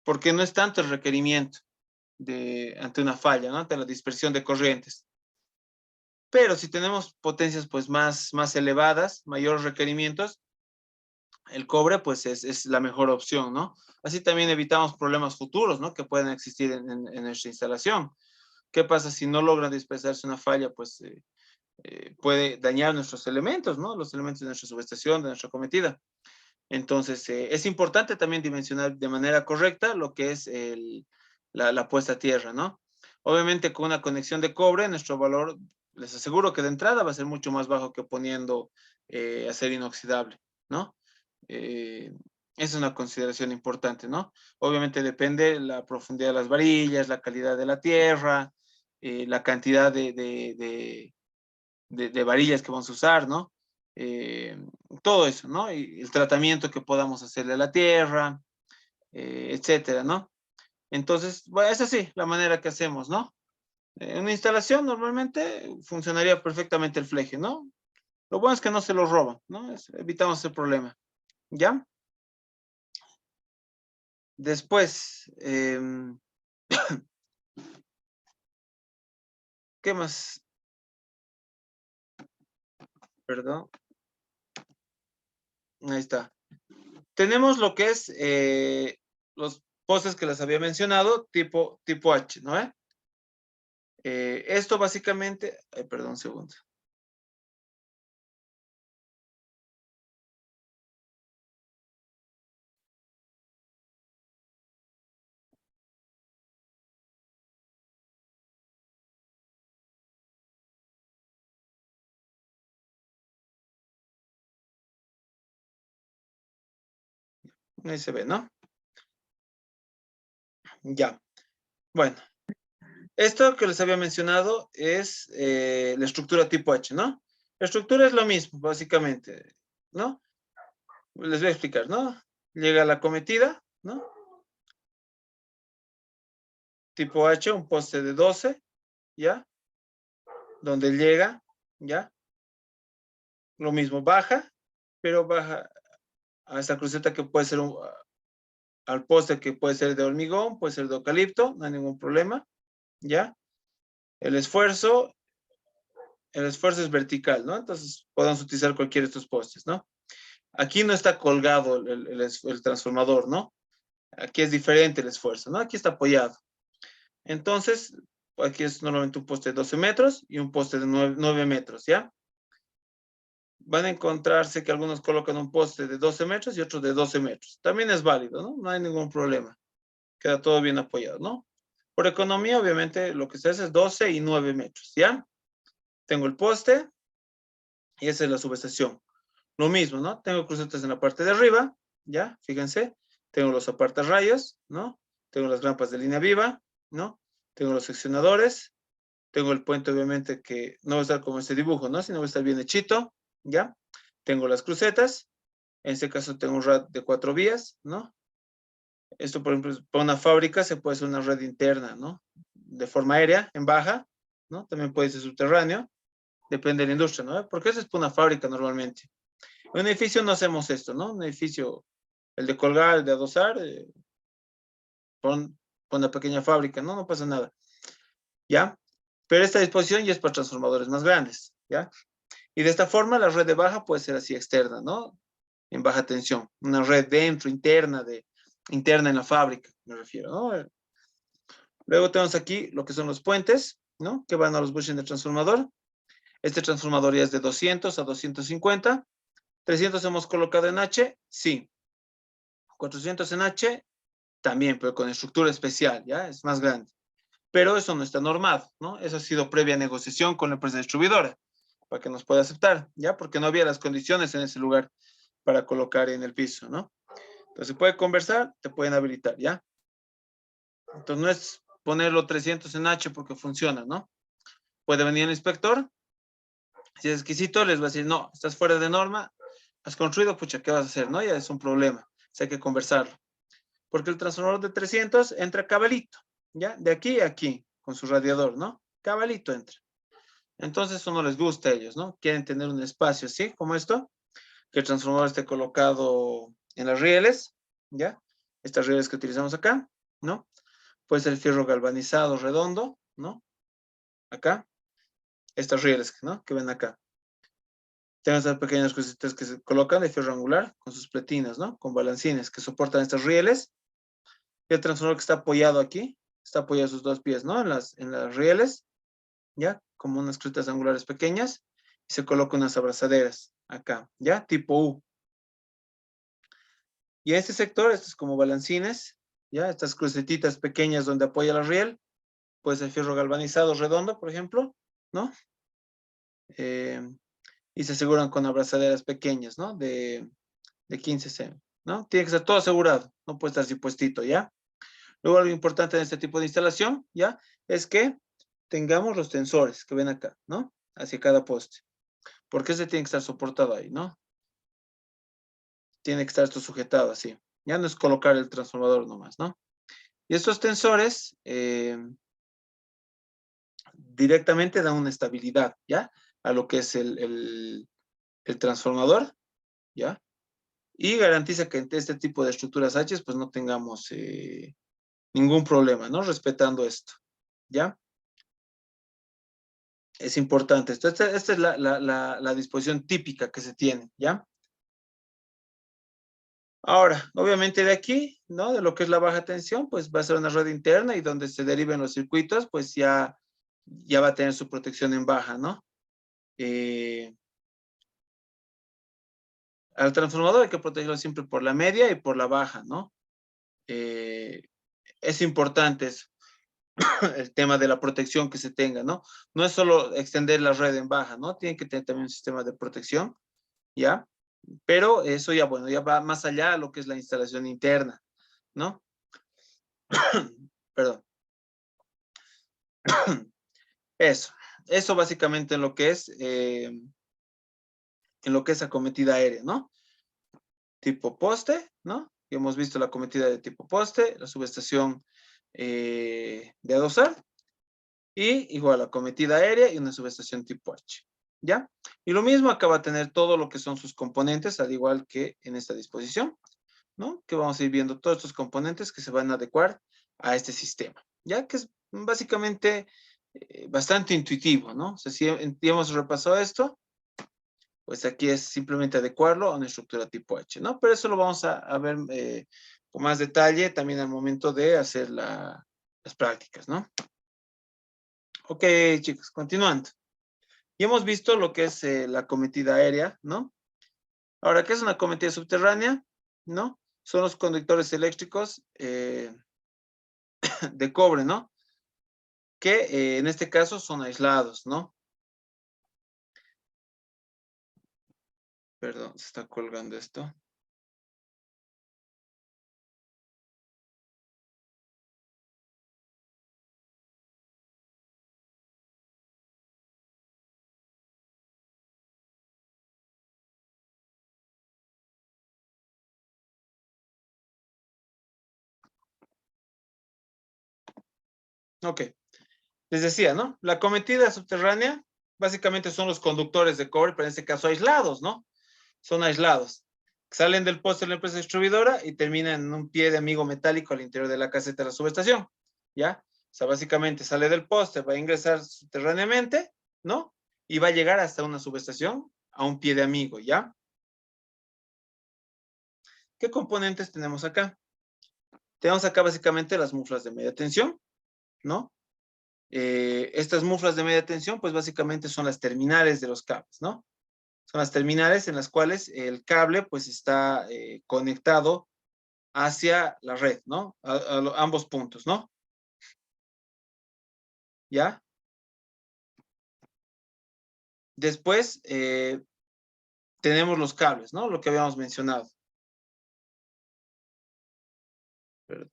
Porque no es tanto el requerimiento ante una falla, ¿no? Ante la dispersión de corrientes. Pero si tenemos potencias pues más elevadas, mayores requerimientos, el cobre pues es la mejor opción, ¿no? Así también evitamos problemas futuros, ¿no? Que pueden existir en nuestra instalación. ¿Qué pasa si no logra dispersarse una falla? Pues puede dañar nuestros elementos, ¿no? Los elementos de nuestra subestación, de nuestra cometida. Entonces, es importante también dimensionar de manera correcta lo que es la puesta a tierra, ¿no? Obviamente, con una conexión de cobre, nuestro valor, les aseguro que de entrada va a ser mucho más bajo que poniendo acero inoxidable, ¿no? Eh, esa es una consideración importante, ¿no? Obviamente depende la profundidad de las varillas, la calidad de la tierra, la cantidad de varillas que vamos a usar, ¿no? Eh, todo eso, ¿no? Y el tratamiento que podamos hacerle a la tierra, etcétera, ¿no? Entonces, bueno, es así la manera que hacemos, ¿no? Una instalación normalmente funcionaría perfectamente el fleje, ¿no? Lo bueno es que no se lo roban, ¿no? Evitamos ese problema, ¿ya? Después, ¿qué más? Perdón, ahí está. Tenemos lo que es los postes que les había mencionado, tipo H, ¿no? Esto básicamente, perdón, un segundo. Ahí se ve, ¿no? Ya. Bueno, esto que les había mencionado es la estructura tipo H, ¿no? La estructura es lo mismo, básicamente, ¿no? Les voy a explicar, ¿no? Llega la cometida, ¿no? Tipo H, un poste de 12, ¿ya? Donde llega, ¿ya? Lo mismo, baja, pero baja a esta cruceta que puede ser al poste que puede ser de hormigón, puede ser de eucalipto, no hay ningún problema, ¿ya? El esfuerzo el esfuerzo es vertical, ¿no? Entonces podemos utilizar cualquiera de estos postes, ¿no? Aquí no está colgado el transformador, ¿no? Aquí es diferente el esfuerzo, ¿no? Aquí está apoyado. Entonces, aquí es normalmente un poste de 12 metros y un poste de 9 metros, ¿ya? Van a encontrarse que algunos colocan un poste de 12 metros y otros de 12 metros. También es válido, ¿no? No hay ningún problema. Queda todo bien apoyado, ¿no? Por economía, obviamente, lo que se hace es 12 y 9 metros, ¿ya? Tengo el poste y esa es la subestación. Lo mismo, ¿no? Tengo crucetas en la parte de arriba, ¿ya? Fíjense. Tengo los apartarrayos, ¿no? Tengo las rampas de línea viva, ¿no? Tengo los seccionadores. Tengo el puente, obviamente, que no va a estar como este dibujo, ¿no? Sino va a estar bien hechito, ¿ya? Tengo las crucetas. En este caso tengo un rad de 4 vías, ¿no? Esto, por ejemplo, para una fábrica se puede hacer una red interna, ¿no? De forma aérea, en baja, ¿no? También puede ser subterráneo, depende de la industria, ¿no? Porque eso es para una fábrica normalmente. En un edificio no hacemos esto, ¿no? Un edificio, el de colgar, el de adosar, pon una pequeña fábrica, ¿no? No pasa nada, ¿ya? Pero esta disposición ya es para transformadores más grandes, ¿ya? Y de esta forma la red de baja puede ser así externa, ¿no? En baja tensión, una red dentro, interna en la fábrica, me refiero, ¿no? Luego tenemos aquí lo que son los puentes, ¿no? Que van a los bushings del transformador. Este transformador ya es de 200 a 250. 300 hemos colocado en H, sí. 400 en H, también, pero con estructura especial, ¿ya? Es más grande. Pero eso no está normado, ¿no? Eso ha sido previa negociación con la empresa distribuidora, para que nos pueda aceptar, ¿ya? Porque no había las condiciones en ese lugar para colocar en el piso, ¿no? Entonces, se puede conversar, te pueden habilitar, ¿ya? Entonces, no es ponerlo 300 en H porque funciona, ¿no? Puede venir el inspector, si es exquisito, les va a decir, no, estás fuera de norma, has construido, pucha, ¿qué vas a hacer? ¿No? Ya es un problema, o sea, hay que conversarlo. Porque el transformador de 300 entra cabalito, ¿ya? De aquí a aquí, con su radiador, ¿no? Cabalito entra. Entonces eso no les gusta a ellos, ¿no? Quieren tener un espacio así, como esto, que el transformador esté colocado en las rieles, ¿ya? Estas rieles que utilizamos acá, ¿no? Puede ser el fierro galvanizado redondo, ¿no? Acá. Estas rieles, ¿no? Que ven acá. Tenemos estas pequeñas cositas que se colocan de fierro angular con sus pletinas, ¿no? Con balancines que soportan estas rieles. Y el transformador que está apoyado aquí, está apoyado sus dos pies, ¿no? En las rieles, ¿ya? Como unas crucetas angulares pequeñas. Y se colocan unas abrazaderas acá, ¿ya? Tipo U. Y en este sector, estos como balancines, ¿ya? Estas crucetitas pequeñas donde apoya la riel, puede ser fierro galvanizado redondo, por ejemplo, ¿no? Y se aseguran con abrazaderas pequeñas, ¿no? De 15 cm, ¿no? Tiene que estar todo asegurado, no puede estar así puestito, ¿ya? Luego algo importante en este tipo de instalación, ¿ya? Es que tengamos los tensores que ven acá, ¿no? Hacia cada poste. Porque ese tiene que estar soportado ahí, ¿no? Tiene que estar esto sujetado así. Ya no es colocar el transformador nomás, ¿no? Y estos tensores directamente dan una estabilidad, ¿ya? A lo que es el transformador, ¿ya? Y garantiza que en este tipo de estructuras H, pues no tengamos ningún problema, ¿no? Respetando esto, ¿ya? Es importante esto. Esta es la disposición típica que se tiene, ¿ya? Ahora, obviamente de aquí, ¿no? De lo que es la baja tensión, pues va a ser una red interna y donde se deriven los circuitos, pues ya va a tener su protección en baja, ¿no? Al transformador hay que protegerlo siempre por la media y por la baja, ¿no? Eh, es importante eso, el tema de la protección que se tenga, ¿no? No es solo extender la red en baja, ¿no? Tiene que tener también un sistema de protección, ¿ya? Pero eso ya, bueno, ya va más allá de lo que es la instalación interna, ¿no? Perdón. Eso básicamente en lo que es acometida aérea, ¿no? Tipo poste, ¿no? Y hemos visto la acometida de tipo poste, la subestación de adosar, y igual la acometida aérea y una subestación tipo H, ¿ya? Y lo mismo acá va a tener todo lo que son sus componentes, al igual que en esta disposición, ¿no? Que vamos a ir viendo todos estos componentes que se van a adecuar a este sistema, ¿ya? Que es básicamente bastante intuitivo, ¿no? O sea, si ya hemos repasado esto, pues aquí es simplemente adecuarlo a una estructura tipo H, ¿no? Pero eso lo vamos a ver con más detalle también al momento de hacer las prácticas, ¿no? Ok, chicos, continuando. Y hemos visto lo que es la cometida aérea, ¿no? Ahora, ¿qué es una cometida subterránea? ¿No? Son los conductores eléctricos de cobre, ¿no? Que en este caso son aislados, ¿no? Perdón, se está colgando esto. Ok. Les decía, ¿no? La cometida subterránea básicamente son los conductores de cobre, pero en este caso aislados, ¿no? Son aislados. Salen del poste de la empresa distribuidora y terminan en un pie de amigo metálico al interior de la caseta de la subestación, ¿ya? O sea, básicamente sale del poste, va a ingresar subterráneamente, ¿no? Y va a llegar hasta una subestación a un pie de amigo, ¿ya? ¿Qué componentes tenemos acá? Tenemos acá básicamente las muflas de media tensión, ¿no? Estas muflas de media tensión, pues básicamente son las terminales de los cables, ¿no? Son las terminales en las cuales el cable pues está conectado hacia la red, ¿no? A ambos puntos, ¿no? ¿Ya? Después tenemos los cables, ¿no? Lo que habíamos mencionado. Perdón.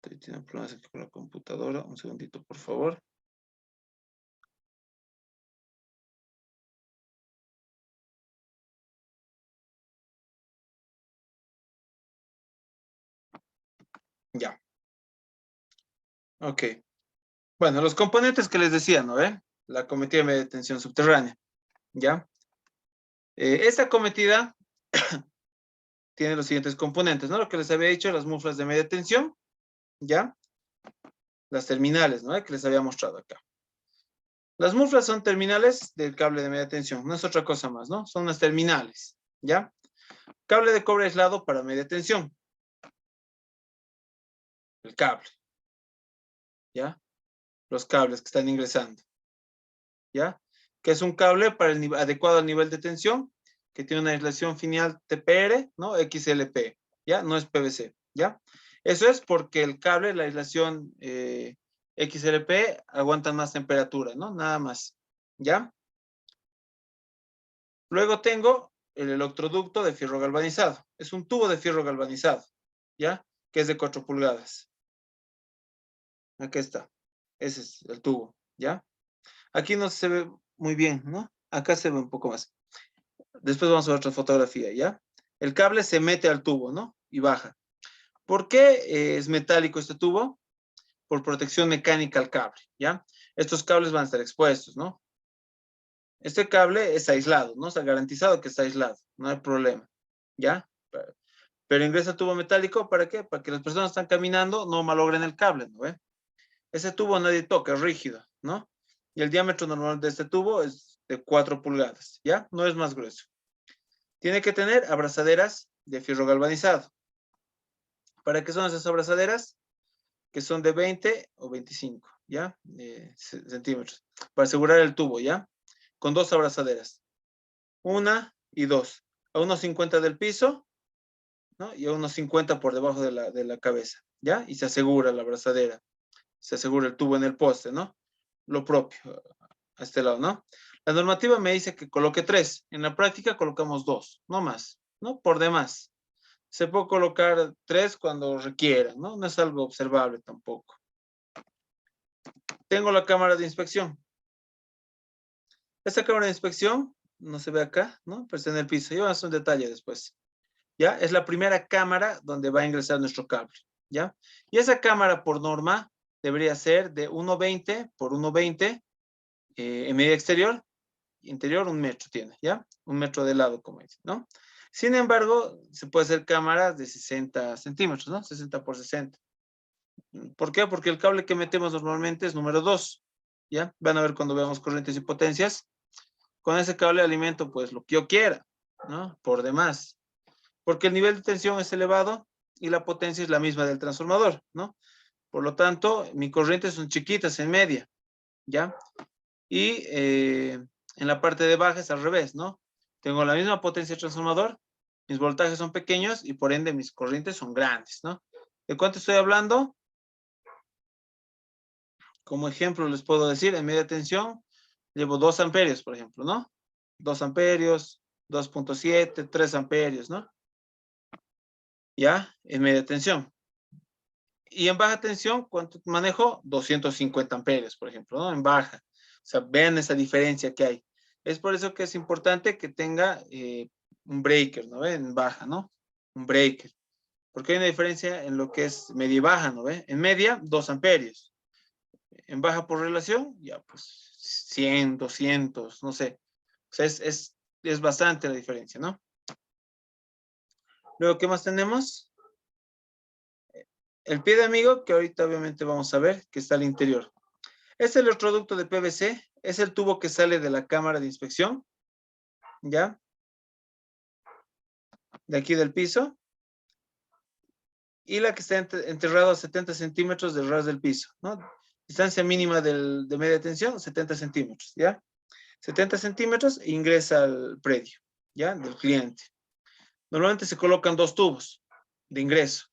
Estoy teniendo problemas aquí con la computadora. Un segundito, por favor. Ya. Ok. Bueno, los componentes que les decía, ¿no? La cometida de media tensión subterránea. ¿Ya? Esta cometida tiene los siguientes componentes, ¿no? Lo que les había dicho, las muflas de media tensión, ¿ya? Las terminales, ¿no? Que les había mostrado acá. Las muflas son terminales del cable de media tensión, no es otra cosa más, ¿no? Son unas terminales, ¿ya? Cable de cobre aislado para media tensión. El cable, ¿ya? Los cables que están ingresando, ¿ya? Que es un cable para adecuado al nivel de tensión, que tiene una aislación final TPR, ¿no? XLP, ¿ya? No es PVC, ¿ya? Eso es porque el cable, la aislación XLP aguanta más temperatura, ¿no? Nada más, ¿ya? Luego tengo el electroducto de fierro galvanizado. Es un tubo de fierro galvanizado, ¿ya? Que es de 4 pulgadas. Aquí está. Ese es el tubo, ¿ya? Aquí no se ve muy bien, ¿no? Acá se ve un poco más. Después vamos a ver otra fotografía, ¿ya? El cable se mete al tubo, ¿no? Y baja. ¿Por qué es metálico este tubo? Por protección mecánica al cable, ¿ya? Estos cables van a estar expuestos, ¿no? Este cable es aislado, ¿no? Está garantizado que está aislado, no hay problema, ¿ya? Pero ingresa tubo metálico, ¿para qué? Para que las personas que están caminando no malogren el cable, ¿no ve? Ese tubo nadie toca, es rígido, ¿no? Y el diámetro normal de este tubo es de 4 pulgadas, ¿ya? No es más grueso. Tiene que tener abrazaderas de fierro galvanizado. ¿Para qué son esas abrazaderas? Que son de 20 o 25, ¿ya? Centímetros. Para asegurar el tubo, ¿ya? Con 2 abrazaderas. Una y dos. A unos 50 del piso, ¿no? Y a unos 50 por debajo de la cabeza, ¿ya? Y se asegura la abrazadera. Se asegura el tubo en el poste, ¿no? Lo propio, a este lado, ¿no? La normativa me dice que coloque 3. En la práctica colocamos 2, no más, ¿no? Por demás. Se puede colocar 3 cuando requiera, ¿no? No es algo observable tampoco. Tengo la cámara de inspección. Esta cámara de inspección no se ve acá, ¿no? Pero está en el piso. Yo voy a hacer un detalle después. ¿Ya? Es la primera cámara donde va a ingresar nuestro cable, ¿ya? Y esa cámara por norma debería ser de 1,20 por 1,20 en medida exterior, interior 1 metro tiene, ¿ya? 1 metro de lado, como dice, ¿no? Sin embargo, se puede hacer cámaras de 60 centímetros, ¿no? 60 por 60. ¿Por qué? Porque el cable que metemos normalmente es número 2, ¿ya? Van a ver cuando veamos corrientes y potencias. Con ese cable alimento, pues, lo que yo quiera, ¿no? Por demás. Porque el nivel de tensión es elevado y la potencia es la misma del transformador, ¿no? Por lo tanto, mis corrientes son chiquitas en media, ¿ya? Y en la parte de baja es al revés, ¿no? Tengo la misma potencia de transformador, mis voltajes son pequeños y por ende mis corrientes son grandes, ¿no? ¿De cuánto estoy hablando? Como ejemplo les puedo decir, en media tensión llevo 2 amperios, por ejemplo, ¿no? 2 amperios, 2.7, 3 amperios, ¿no? Ya, en media tensión. Y en baja tensión, ¿cuánto manejo? 250 amperios, por ejemplo, ¿no? En baja. O sea, vean esa diferencia que hay. Es por eso que es importante que tenga un breaker, ¿no ve? En baja, ¿no? Un breaker. Porque hay una diferencia en lo que es media y baja, ¿no ve? En media, 2 amperios. En baja por relación, ya pues 100, 200, no sé. O sea, es bastante la diferencia, ¿no? Luego, ¿qué más tenemos? El pie de amigo, que ahorita obviamente vamos a ver, que está al interior. Este electroducto de PVC es el tubo que sale de la cámara de inspección, ¿ya? De aquí del piso. Y la que está enterrado a 70 centímetros del ras del piso, ¿no? Distancia mínima de media tensión, 70 centímetros, ¿ya? 70 centímetros e ingresa al predio, ¿ya? Del cliente. Normalmente se colocan 2 tubos de ingreso.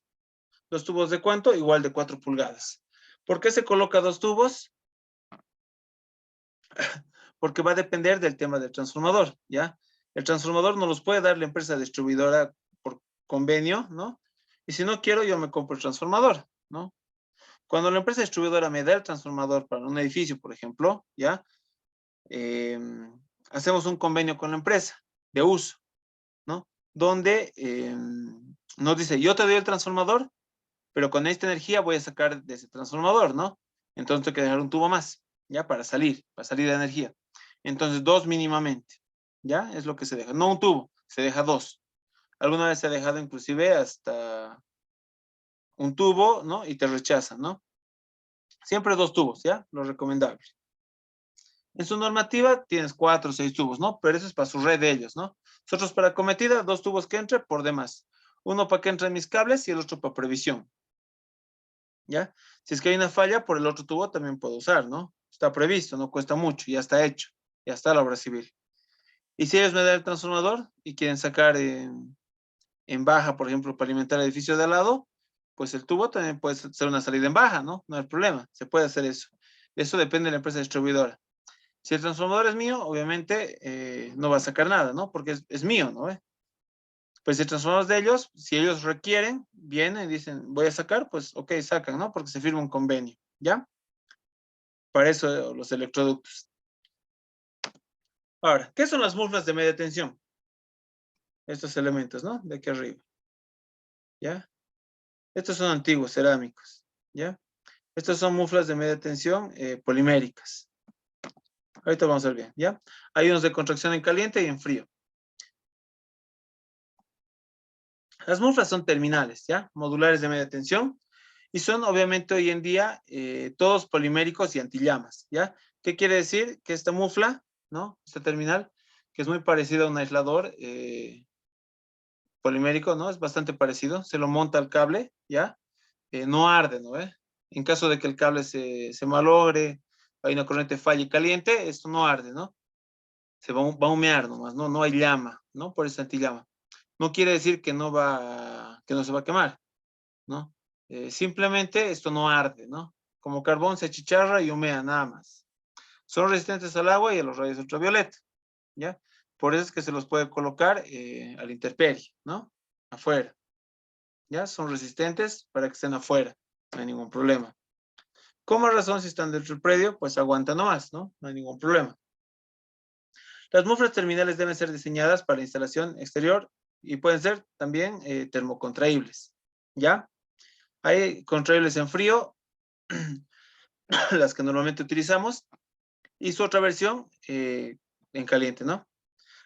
2 tubos de cuánto? Igual de 4 pulgadas. ¿Por qué se coloca 2 tubos? Porque va a depender del tema del transformador, ¿ya? El transformador no los puede dar la empresa distribuidora por convenio, ¿no? Y si no quiero, yo me compro el transformador, ¿no? Cuando la empresa distribuidora me da el transformador para un edificio, por ejemplo, ¿ya? Eh, hacemos un convenio con la empresa de uso, ¿no? Donde nos dice, yo te doy el transformador, pero con esta energía voy a sacar de ese transformador, ¿no? Entonces tengo que dejar un tubo más, ¿ya? Para salir de energía. Entonces, 2 mínimamente, ¿ya? Es lo que se deja. No un tubo, se deja 2. Alguna vez se ha dejado inclusive hasta un tubo, ¿no? Y te rechazan, ¿no? Siempre 2 tubos, ¿ya? Lo recomendable. En su normativa tienes 4 o 6 tubos, ¿no? Pero eso es para su red de ellos, ¿no? Nosotros para cometida, 2 tubos que entre por demás. Uno para que entren mis cables y el otro para previsión. ¿Ya? Si es que hay una falla, por el otro tubo también puedo usar, ¿no? Está previsto, no cuesta mucho, ya está hecho, ya está la obra civil. Y si ellos me dan el transformador y quieren sacar en baja, por ejemplo, para alimentar el edificio de al lado, pues el tubo también puede ser una salida en baja, ¿no? No hay problema, se puede hacer eso. Eso depende de la empresa distribuidora. Si el transformador es mío, obviamente no va a sacar nada, ¿no? Porque es mío, ¿no? Pues si el transformador es de ellos, si ellos requieren, vienen y dicen, voy a sacar, pues ok, sacan, ¿no? Porque se firma un convenio, ¿ya? Para eso los electroductos. Ahora, ¿qué son las muflas de media tensión? Estos elementos, ¿no? De aquí arriba, ¿ya? Estos son antiguos, cerámicos, ¿ya? Estos son muflas de media tensión poliméricas. Ahorita vamos a ver bien, ¿ya? Hay unos de contracción en caliente y en frío. Las muflas son terminales, ¿ya? Modulares de media tensión. Y son, obviamente, hoy en día, todos poliméricos y antillamas, ¿ya? ¿Qué quiere decir? Que esta mufla, ¿no? Esta terminal, que es muy parecida a un aislador polimérico, ¿no? Es bastante parecido. Se lo monta al cable, ¿ya? No arde, ¿no? En caso de que el cable se malogre, hay una corriente falla y caliente, esto no arde, ¿no? Va a humear nomás, ¿no? No hay llama, ¿no? Por eso antillama. No quiere decir que que no se va a quemar, ¿no? Simplemente esto no arde, ¿no? Como carbón se achicharra y humea nada más. Son resistentes al agua y a los rayos ultravioleta, ¿ya? Por eso es que se los puede colocar a la intemperie, ¿no? Afuera, ¿ya? Son resistentes para que estén afuera, no hay ningún problema. ¿Cómo razón si están dentro del predio? Pues aguantan nomás, ¿no? No hay ningún problema. Las muflas terminales deben ser diseñadas para instalación exterior y pueden ser también termocontraíbles, ¿ya? Hay contraíbles en frío, las que normalmente utilizamos, y su otra versión en caliente, ¿no?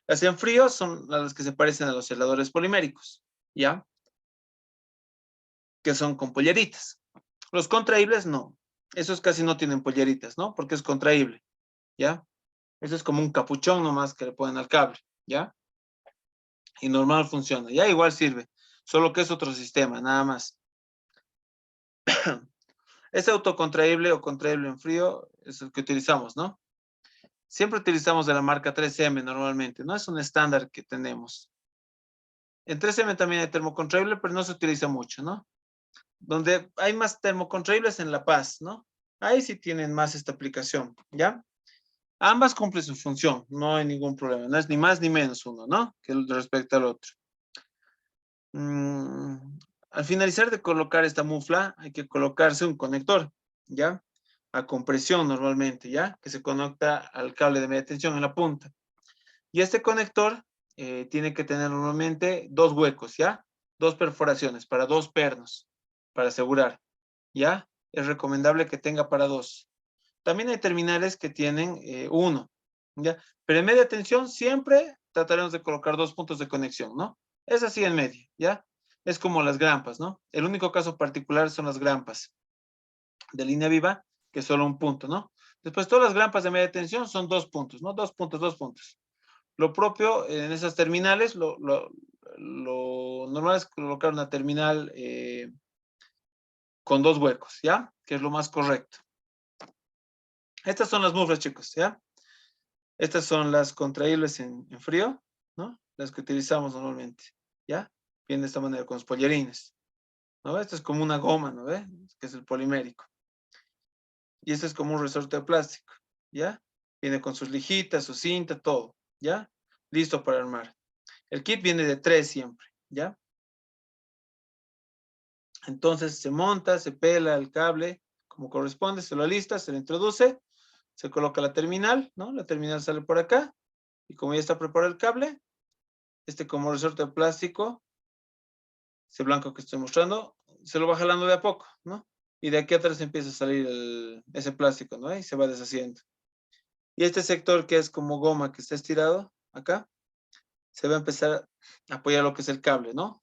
Las en frío son las que se parecen a los heladores poliméricos, ¿ya? Que son con polleritas. Los contraíbles no. Esos casi no tienen polleritas, ¿no? Porque es contraíble, ¿ya? Eso es como un capuchón nomás que le ponen al cable, ¿ya? Y normal funciona. Ya igual sirve, solo que es otro sistema, nada más. Este autocontraíble o contraíble en frío es el que utilizamos, ¿no? Siempre utilizamos de la marca 3M normalmente, ¿no? Es un estándar que tenemos. En 3M también hay termocontraíble, pero no se utiliza mucho, ¿no? Donde hay más termocontraíbles en La Paz, ¿no? Ahí sí tienen más esta aplicación, ¿ya? Ambas cumplen su función, no hay ningún problema, no es ni más ni menos uno, ¿no? Que respecto al otro. Al finalizar de colocar esta mufla, hay que colocarse un conector, ¿ya? A compresión normalmente, ¿ya? Que se conecta al cable de media tensión en la punta. Y este conector tiene que tener normalmente dos huecos, ¿ya? Dos perforaciones para dos pernos, para asegurar, ¿ya? Es recomendable que tenga para dos. También hay terminales que tienen uno, ¿ya? Pero en media tensión siempre trataremos de colocar dos puntos de conexión, ¿no? Es así en medio, ¿ya? Es como las grampas, ¿no? El único caso particular son las grampas de línea viva, que es solo un punto, ¿no? Después todas las grampas de media tensión son dos puntos, ¿no? Dos puntos, dos puntos. Lo propio en esas terminales, lo normal es colocar una terminal con dos huecos, ¿ya? Que es lo más correcto. Estas son las muflas, chicos, ¿ya? Estas son las contraíbles en frío, ¿no? Las que utilizamos normalmente, ¿ya? Viene de esta manera, con los pollerines, ¿no? Esto es como una goma, ¿no ve? Que es el polimérico. Y este es como un resorte de plástico, ¿ya? Viene con sus lijitas, su cinta, todo, ¿ya? Listo para armar. El kit viene de 3 siempre, ¿ya? Entonces se monta, se pela el cable como corresponde, se lo alista, se lo introduce, se coloca la terminal, ¿no? La terminal sale por acá y como ya está preparado el cable, este como resorte de plástico, ese blanco que estoy mostrando, se lo va jalando de a poco, ¿no? Y de aquí atrás empieza a salir ese plástico, ¿no? Y se va deshaciendo. Y este sector que es como goma que está estirado acá, se va a empezar a apoyar lo que es el cable, ¿no?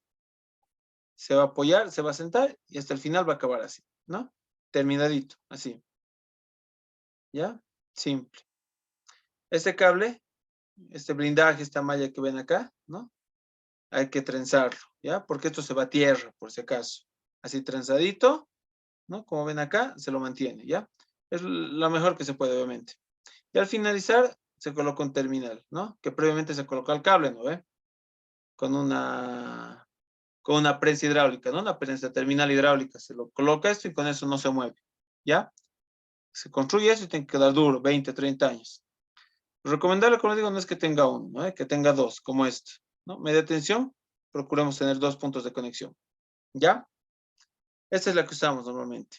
Se va a apoyar, se va a sentar y hasta el final va a acabar así, ¿no? Terminadito, así. ¿Ya? Simple. Este cable, este blindaje, esta malla que ven acá, ¿no? Hay que trenzarlo, ¿ya? Porque esto se va a tierra, por si acaso. Así trenzadito, ¿no? Como ven acá, se lo mantiene, ¿ya? Es lo mejor que se puede, obviamente. Y al finalizar, se coloca un terminal, ¿no? Que previamente se coloca el cable, ¿no ve? Con una prensa hidráulica, ¿no? Una prensa terminal hidráulica. Se lo coloca esto y con eso no se mueve, ¿ya? Se construye eso y tiene que quedar duro, 20, 30 años. Lo recomendable, como digo, no es que tenga uno, ¿no? Que tenga dos, como esto, ¿no? Media tensión, procuramos tener dos puntos de conexión, ¿ya? Esta es la que usamos normalmente.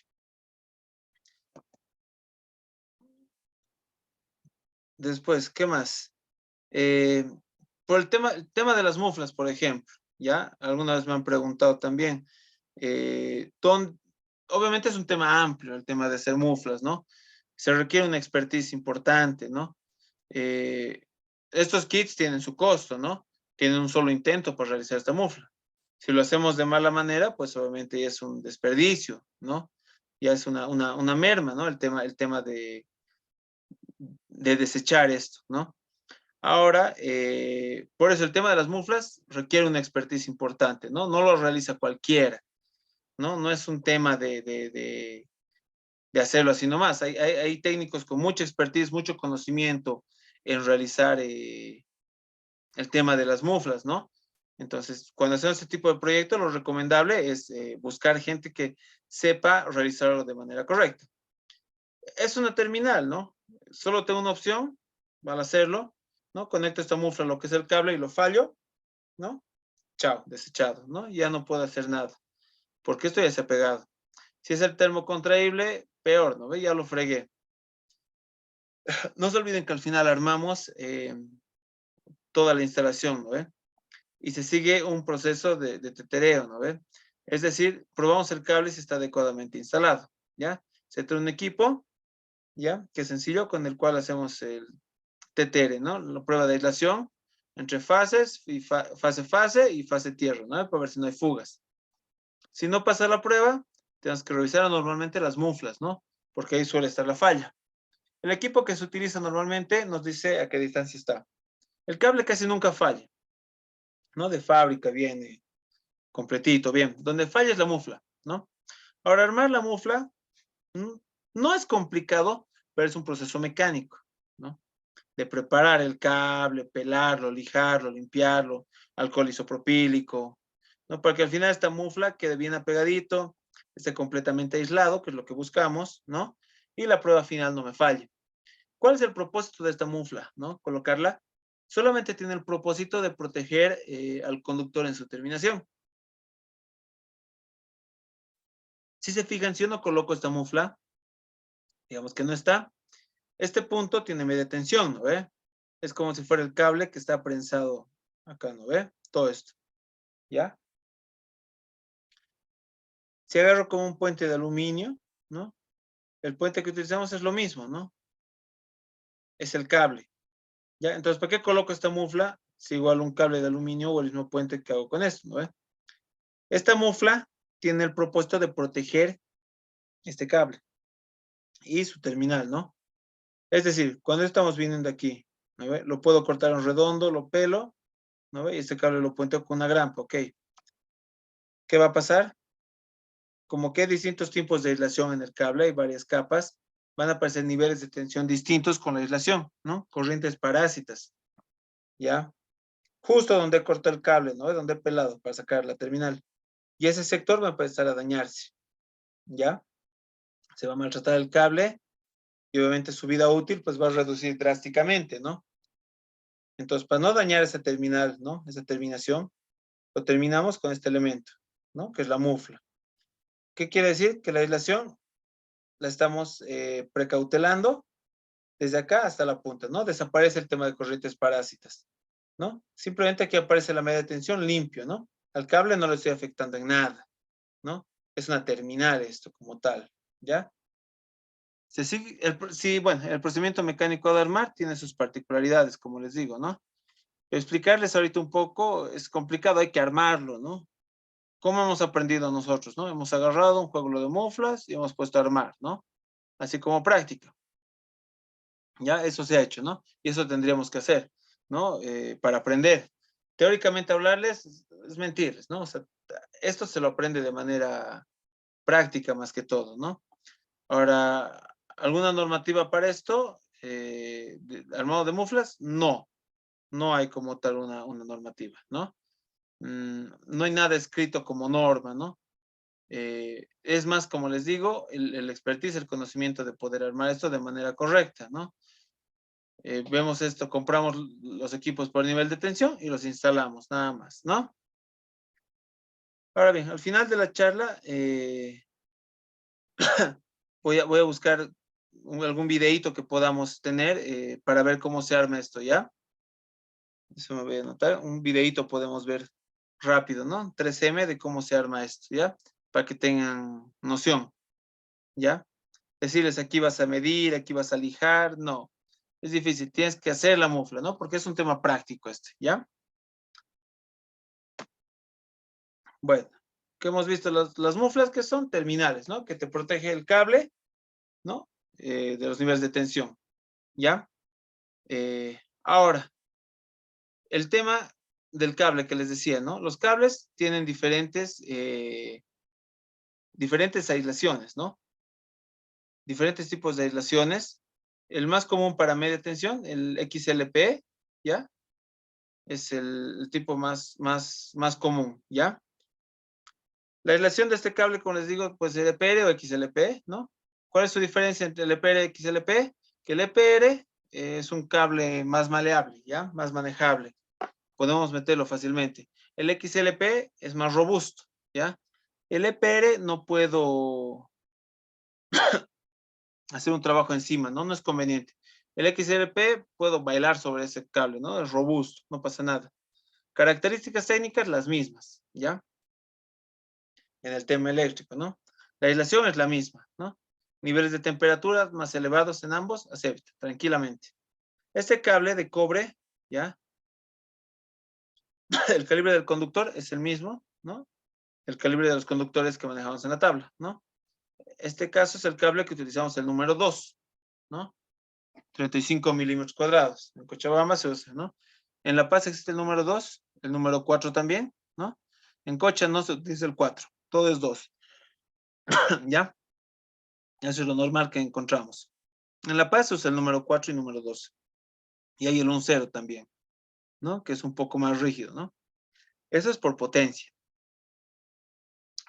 Después, ¿qué más? Por el tema de las muflas, por ejemplo, ¿ya? Alguna vez me han preguntado también. Obviamente es un tema amplio, el tema de hacer muflas, ¿no? Se requiere una expertise importante, ¿no? Eh, Estos kits tienen su costo, ¿no? Tienen un solo intento para realizar esta mufla. Si lo hacemos de mala manera, pues obviamente ya es un desperdicio, ¿no? Ya es una merma, ¿no? El tema de desechar esto, ¿no? Ahora, por eso el tema de las muflas requiere una expertise importante, ¿no? No lo realiza cualquiera, ¿no? No es un tema de hacerlo así nomás. Hay técnicos con mucha expertise, mucho conocimiento en realizar el tema de las muflas, ¿no? Entonces, cuando hacemos este tipo de proyectos, lo recomendable es buscar gente que sepa realizarlo de manera correcta. Es una terminal, ¿no? Solo tengo una opción al hacerlo, ¿no? Conecto esta mufla a lo que es el cable y lo fallo, ¿no? Chao, desechado, ¿no? Ya no puedo hacer nada, porque esto ya se ha pegado. Si es el termocontraíble, peor, ¿no? Ya lo fregué. No se olviden que al final armamos toda la instalación, ¿no ve? Y se sigue un proceso de tetereo, ¿no ve? Es decir, probamos el cable si está adecuadamente instalado, ¿ya? Se trae un equipo, ¿ya? Que es sencillo, con el cual hacemos el tetere, ¿no? La prueba de aislación, entre fases, y fase y fase tierra, ¿no? Para ver si no hay fugas. Si no pasa la prueba, tenemos que revisar normalmente las muflas, ¿no? Porque ahí suele estar la falla. El equipo que se utiliza normalmente nos dice a qué distancia está. El cable casi nunca falla, ¿no? De fábrica viene completito, bien. Donde falla es la mufla, ¿no? Ahora, armar la mufla no es complicado, pero es un proceso mecánico, ¿no? De preparar el cable, pelarlo, lijarlo, limpiarlo, alcohol isopropílico, ¿no? Para que al final esta mufla quede bien apegadito, esté completamente aislado, que es lo que buscamos, ¿no? Y la prueba final no me falle. ¿Cuál es el propósito de esta mufla, no? Colocarla. Solamente tiene el propósito de proteger al conductor en su terminación. Si se fijan, si yo no coloco esta mufla, digamos que no está, este punto tiene media tensión, ¿no ve? Es como si fuera el cable que está prensado acá, ¿no ve? Todo esto, ¿ya? Si agarro como un puente de aluminio, ¿no? El puente que utilizamos es lo mismo, ¿no? Es el cable, ¿ya? Entonces, ¿para qué coloco esta mufla? Si igual un cable de aluminio o el mismo puente que hago con esto, ¿no ve? Esta mufla tiene el propósito de proteger este cable y su terminal, ¿no? Es decir, cuando estamos viniendo aquí, ¿no ve? Lo puedo cortar en redondo, lo pelo, ¿no ve? Y este cable lo puenteo con una grampa, ¿ok? ¿Qué va a pasar? Como que hay distintos tipos de aislación en el cable, hay varias capas, van a aparecer niveles de tensión distintos con la aislación, ¿no? Corrientes parásitas, ¿ya? Justo donde corto el cable, ¿no? Donde he pelado para sacar la terminal. Y ese sector va a empezar a dañarse, ¿ya? Se va a maltratar el cable y obviamente su vida útil pues va a reducir drásticamente, ¿no? Entonces, para no dañar esa terminal, ¿no? Esa terminación, lo terminamos con este elemento, ¿no? Que es la mufla. ¿Qué quiere decir? Que la aislación la estamos precautelando desde acá hasta la punta, ¿no? Desaparece el tema de corrientes parásitas, ¿no? Simplemente aquí aparece la media tensión limpio, ¿no? Al cable no le estoy afectando en nada, ¿no? Es una terminal esto como tal, ¿ya? Sí, bueno, el procedimiento mecánico de armar tiene sus particularidades, como les digo, ¿no? Explicarles ahorita un poco es complicado, hay que armarlo, ¿no? ¿Cómo hemos aprendido nosotros, no? Hemos agarrado un juego de muflas y hemos puesto a armar, ¿no? Así como práctica. Ya, eso se ha hecho, ¿no? Y eso tendríamos que hacer, ¿no? Para aprender. Teóricamente hablarles es mentirles, ¿no? O sea, esto se lo aprende de manera práctica más que todo, ¿no? Ahora, ¿alguna normativa para esto? ¿Armado de muflas? No, no hay como tal una normativa, ¿no? No hay nada escrito como norma, ¿no? Es más, como les digo, el expertise, el conocimiento de poder armar esto de manera correcta, ¿no? Vemos esto, compramos los equipos por nivel de tensión y los instalamos, nada más, ¿no? Ahora bien, al final de la charla voy a buscar algún videíto que podamos tener para ver cómo se arma esto, ¿ya? Eso me voy a anotar. Un videíto podemos ver rápido, ¿no? 3M de cómo se arma esto, ¿ya? Para que tengan noción, ¿ya? Decirles aquí vas a medir, aquí vas a lijar, no. Es difícil, tienes que hacer la mufla, ¿no? Porque es un tema práctico este, ¿ya? Bueno, que hemos visto las muflas que son terminales, ¿no? Que te protege el cable, ¿no? De los niveles de tensión, ¿ya? Ahora, el tema del cable que les decía, ¿no? Los cables tienen diferentes aislaciones, ¿no? Diferentes tipos de aislaciones. El más común para media tensión, el XLP, ¿ya? Es el tipo más común, ¿ya? La aislación de este cable, como les digo, pues LPR o XLP, ¿no? ¿Cuál es su diferencia entre LPR y XLP? Que el EPR es un cable más maleable, ¿ya? Más manejable. Podemos meterlo fácilmente. El XLP es más robusto, ¿ya? El EPR no puedo hacer un trabajo encima, ¿no? No es conveniente. El XLP puedo bailar sobre ese cable, ¿no? Es robusto, no pasa nada. Características técnicas las mismas, ¿ya? En el tema eléctrico, ¿no? La aislación es la misma, ¿no? Niveles de temperatura más elevados en ambos, acepta tranquilamente. Este cable de cobre, ¿ya? El calibre del conductor es el mismo, ¿no? El calibre de los conductores que manejamos en la tabla, ¿no? Este caso es el cable que utilizamos el número 2, ¿no? 35 milímetros cuadrados. En Cochabamba se usa, ¿no? En La Paz existe el número 2, el número 4 también, ¿no? En Cocha no se utiliza el 4, todo es 2, ¿ya? Eso es lo normal que encontramos. En La Paz se usa el número 4 y número 2. Y hay el 1-0 también, ¿no? Que es un poco más rígido, ¿no? Eso es por potencia.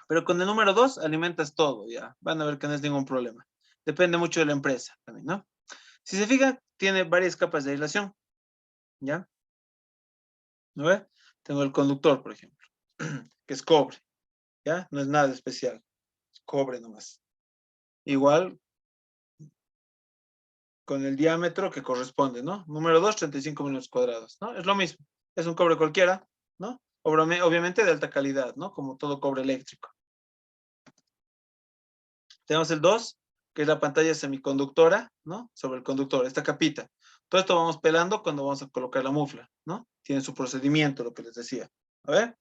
Pero con el número 2 alimentas todo, ya. Van a ver que no es ningún problema. Depende mucho de la empresa también, ¿no? Si se fijan, tiene varias capas de aislación, ¿ya? ¿No ve? Tengo el conductor, por ejemplo, que es cobre, ¿ya? No es nada especial, es cobre nomás. Igual con el diámetro que corresponde, ¿no? Número 2, 35 milímetros cuadrados, ¿no? Es lo mismo, es un cobre cualquiera, ¿no? Obviamente de alta calidad, ¿no? Como todo cobre eléctrico. Tenemos el 2, que es la pantalla semiconductora, ¿no? Sobre el conductor, esta capita. Todo esto vamos pelando cuando vamos a colocar la mufla, ¿no? Tiene su procedimiento, lo que les decía. A ver.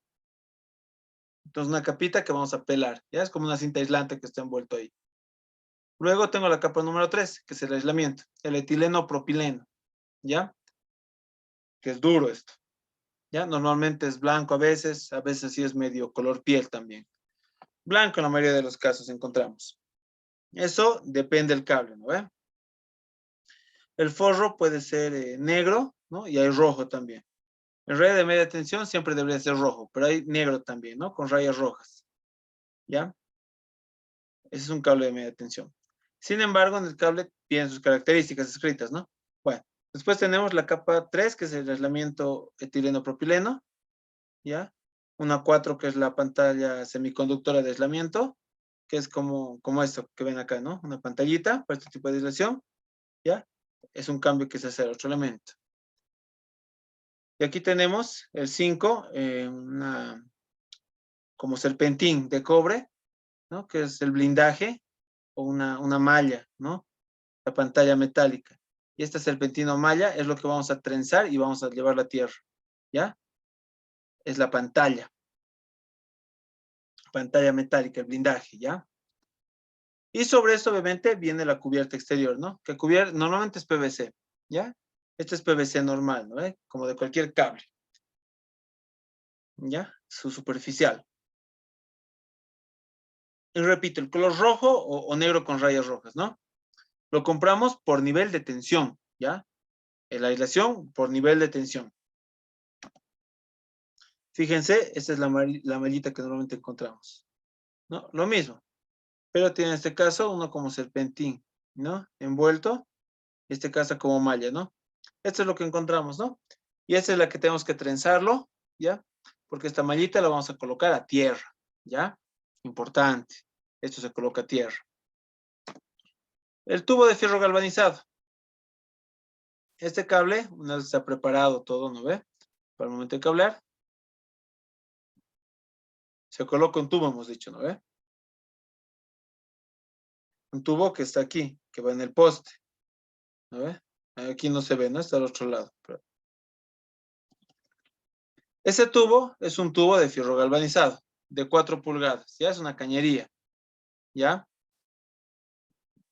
Entonces, una capita que vamos a pelar, ¿ya? Es como una cinta aislante que está envuelto ahí. Luego tengo la capa número 3, que es el aislamiento, el etileno propileno, ¿ya? Que es duro esto, ¿ya? Normalmente es blanco a veces sí es medio color piel también. Blanco en la mayoría de los casos encontramos. Eso depende del cable, ¿no ve? El forro puede ser negro, ¿no? Y hay rojo también. El rayo de media tensión siempre debería ser rojo, pero hay negro también, ¿no? Con rayas rojas, ¿ya? Ese es un cable de media tensión. Sin embargo, en el cable tiene sus características escritas, ¿no? Bueno, después tenemos la capa 3, que es el aislamiento etileno-propileno, ¿ya? Una 4, que es la pantalla semiconductora de aislamiento, que es como esto que ven acá, ¿no? Una pantallita para este tipo de aislación, ¿ya? Es un cambio que se hace al otro elemento. Y aquí tenemos el 5, como serpentín de cobre, ¿no? Que es el blindaje o una malla, ¿no? La pantalla metálica. Y esta serpentina o malla es lo que vamos a trenzar y vamos a llevar la tierra, ¿ya? Es la pantalla metálica, el blindaje, ¿ya? Y sobre esto, obviamente, viene la cubierta exterior, ¿no? Que normalmente es PVC, ¿ya? Este es PVC normal, ¿no? Como de cualquier cable, ¿ya? Su superficial. Y repito, el color rojo o negro con rayas rojas, ¿no? Lo compramos por nivel de tensión, ¿ya? La aislación por nivel de tensión. Fíjense, esta es la mallita que normalmente encontramos, ¿no? Lo mismo, pero tiene en este caso uno como serpentín, ¿no? Envuelto, este caso como malla, ¿no? Esto es lo que encontramos, ¿no? Y esta es la que tenemos que trenzarlo, ¿ya? Porque esta mallita la vamos a colocar a tierra, ¿ya? Importante, esto se coloca a tierra. El tubo de fierro galvanizado. Este cable, una vez está preparado todo, ¿no ve? Para el momento de cablear, se coloca un tubo, hemos dicho, ¿no ve? Un tubo que está aquí, que va en el poste, ¿no ve? Aquí no se ve, ¿no? Está al otro lado. Ese tubo es un tubo de fierro galvanizado, de 4 pulgadas, ¿ya? Es una cañería, ¿ya?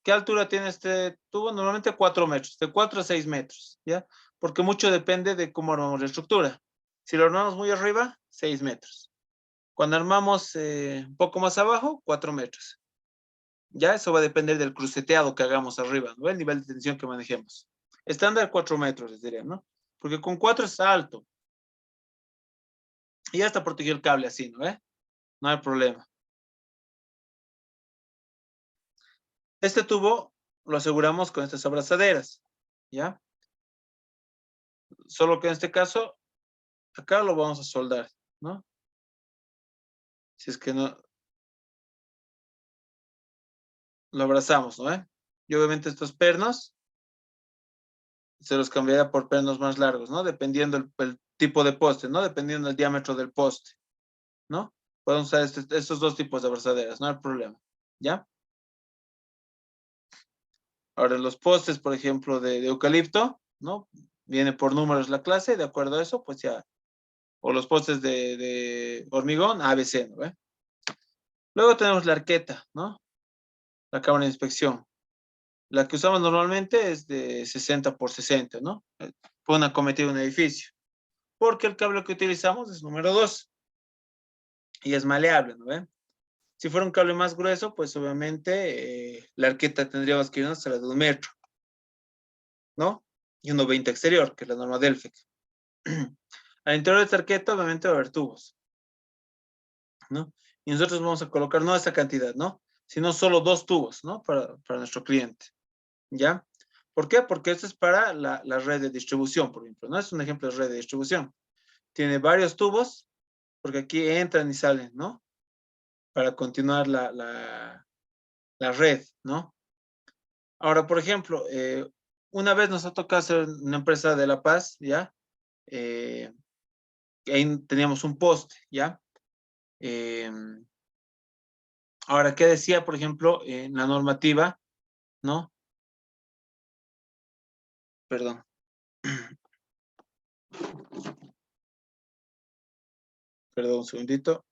¿Qué altura tiene este tubo? Normalmente 4 metros, de 4 a 6 metros, ¿ya? Porque mucho depende de cómo armamos la estructura. Si lo armamos muy arriba, 6 metros. Cuando armamos un poco más abajo, 4 metros. Ya eso va a depender del cruceteado que hagamos arriba, ¿no? El nivel de tensión que manejemos. Estándar 4 metros, les diría, ¿no? Porque con 4 es alto. Y ya está protegido el cable así, ¿no? No hay problema. Este tubo lo aseguramos con estas abrazaderas, ¿ya? Solo que en este caso, acá lo vamos a soldar, ¿no? Si es que no, lo abrazamos, ¿no? Y obviamente estos pernos se los cambiaría por pernos más largos, ¿no? Dependiendo el tipo de poste, ¿no? Dependiendo del diámetro del poste, ¿no? Podemos usar estos dos tipos de abrazaderas, no hay problema, ¿ya? Ahora, los postes, por ejemplo, de eucalipto, ¿no? Viene por números la clase, de acuerdo a eso, pues ya o los postes de hormigón, ABC, ¿no ve? Luego tenemos la arqueta, ¿no? La cámara de inspección. La que usamos normalmente es de 60 por 60, ¿no? Puede una acometer un edificio. Porque el cable que utilizamos es número 2 y es maleable, ¿no ve? Si fuera un cable más grueso, pues obviamente la arqueta tendríamos que irnos hasta la de 1 metro, ¿no? Y 1,20 exterior, que es la norma Delphic. Al interior de esta arqueta, obviamente va a haber tubos, ¿no? Y nosotros vamos a colocar no esta cantidad, ¿no? Sino solo 2 tubos, ¿no? Para nuestro cliente, ¿ya? ¿Por qué? Porque esto es para la red de distribución, por ejemplo, ¿no? Es un ejemplo de red de distribución. Tiene varios tubos, porque aquí entran y salen, ¿no? Para continuar la red, ¿no? Ahora, por ejemplo, una vez nos ha tocado hacer una empresa de La Paz, ¿ya? Ahí teníamos un poste, ¿ya? Ahora, ¿qué decía, por ejemplo, en la normativa, ¿no? Perdón. Perdón, un segundito.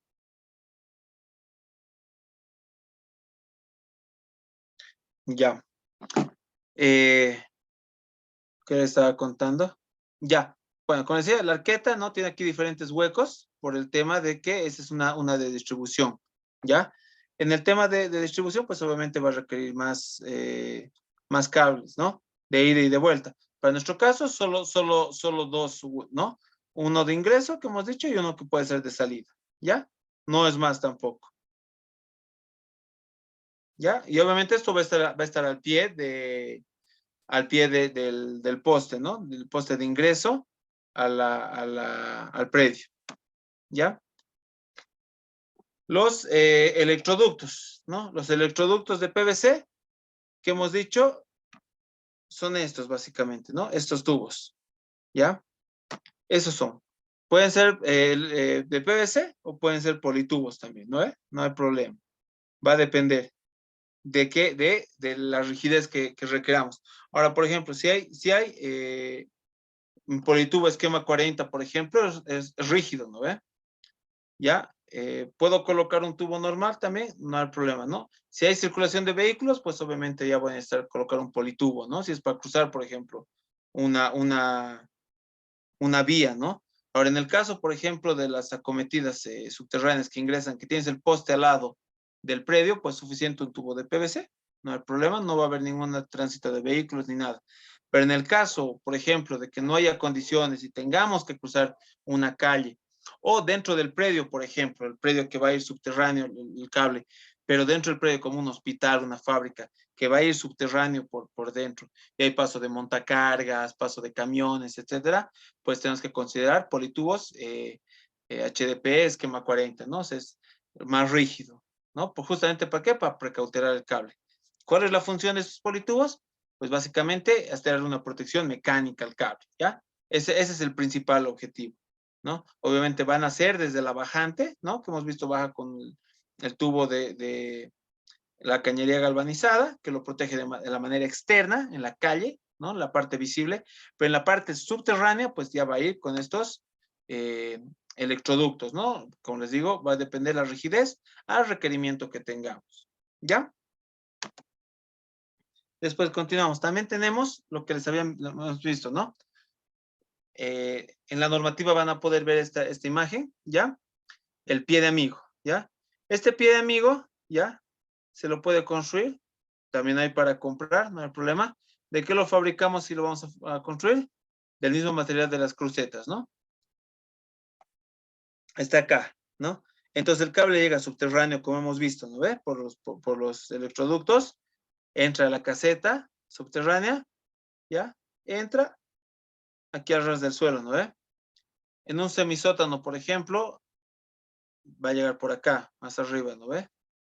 Ya. ¿Qué le estaba contando? Ya. Bueno, como decía, la arqueta, ¿no? Tiene aquí diferentes huecos por el tema de que esa es una de distribución, ¿ya? En el tema de distribución, pues obviamente va a requerir más cables, ¿no? De ida y de vuelta. Para nuestro caso, solo dos, ¿no? Uno de ingreso, que hemos dicho, y uno que puede ser de salida, ¿ya? No es más tampoco, ¿ya? Y obviamente esto va a estar al pie del poste, ¿no? Del poste de ingreso al predio, ¿ya? Los electroductos, ¿no? Los electroductos de PVC que hemos dicho son estos básicamente, ¿no? Estos tubos, ¿ya? Esos son. Pueden ser de PVC o pueden ser politubos también, ¿no? No hay problema. Va a depender de la rigidez que requeramos. Ahora, por ejemplo, si hay un politubo esquema 40, por ejemplo, es rígido, ¿no ve? ¿Ya? ¿Puedo colocar un tubo normal también? No hay problema, ¿no? Si hay circulación de vehículos, pues obviamente ya voy a necesitar colocar un politubo, ¿no? Si es para cruzar, por ejemplo, una, una, una vía, ¿no? Ahora, en el caso, por ejemplo, de las acometidas subterráneas que ingresan, que tienes el poste al lado del predio, pues suficiente un tubo de PVC, no hay problema, no va a haber ningún tránsito de vehículos ni nada. Pero en el caso, por ejemplo, de que no haya condiciones y tengamos que cruzar una calle o dentro del predio, por ejemplo, el predio que va a ir subterráneo, el cable, pero dentro del predio como un hospital, una fábrica, que va a ir subterráneo por dentro, y hay paso de montacargas, paso de camiones, etcétera, pues tenemos que considerar politubos HDPE, esquema 40, ¿no? O sea, es más rígido, ¿no? Pues justamente ¿para qué? Para precautelar el cable. ¿Cuál es la función de estos politubos? Pues básicamente hacer una protección mecánica al cable, ¿ya? Ese es el principal objetivo, ¿no? Obviamente van a ser desde la bajante, ¿no? Que hemos visto baja con el tubo de la cañería galvanizada, que lo protege de la manera externa, en la calle, ¿no? La parte visible, pero en la parte subterránea, pues ya va a ir con estos electroductos, ¿no? Como les digo, va a depender la rigidez al requerimiento que tengamos, ¿ya? Después continuamos. También tenemos lo que les habíamos visto, ¿no? En la normativa van a poder ver esta imagen, ¿ya? El pie de amigo, ¿ya? Este pie de amigo, ¿ya? Se lo puede construir, también hay para comprar, no hay problema. ¿De qué lo fabricamos y lo vamos a construir? Del mismo material de las crucetas, ¿no? Está acá, ¿no? Entonces el cable llega subterráneo, como hemos visto, ¿no ve? Por los electroductos, entra a la caseta subterránea, ¿ya? Entra aquí al ras del suelo, ¿no ve? En un semisótano, por ejemplo, va a llegar por acá, más arriba, ¿no ve?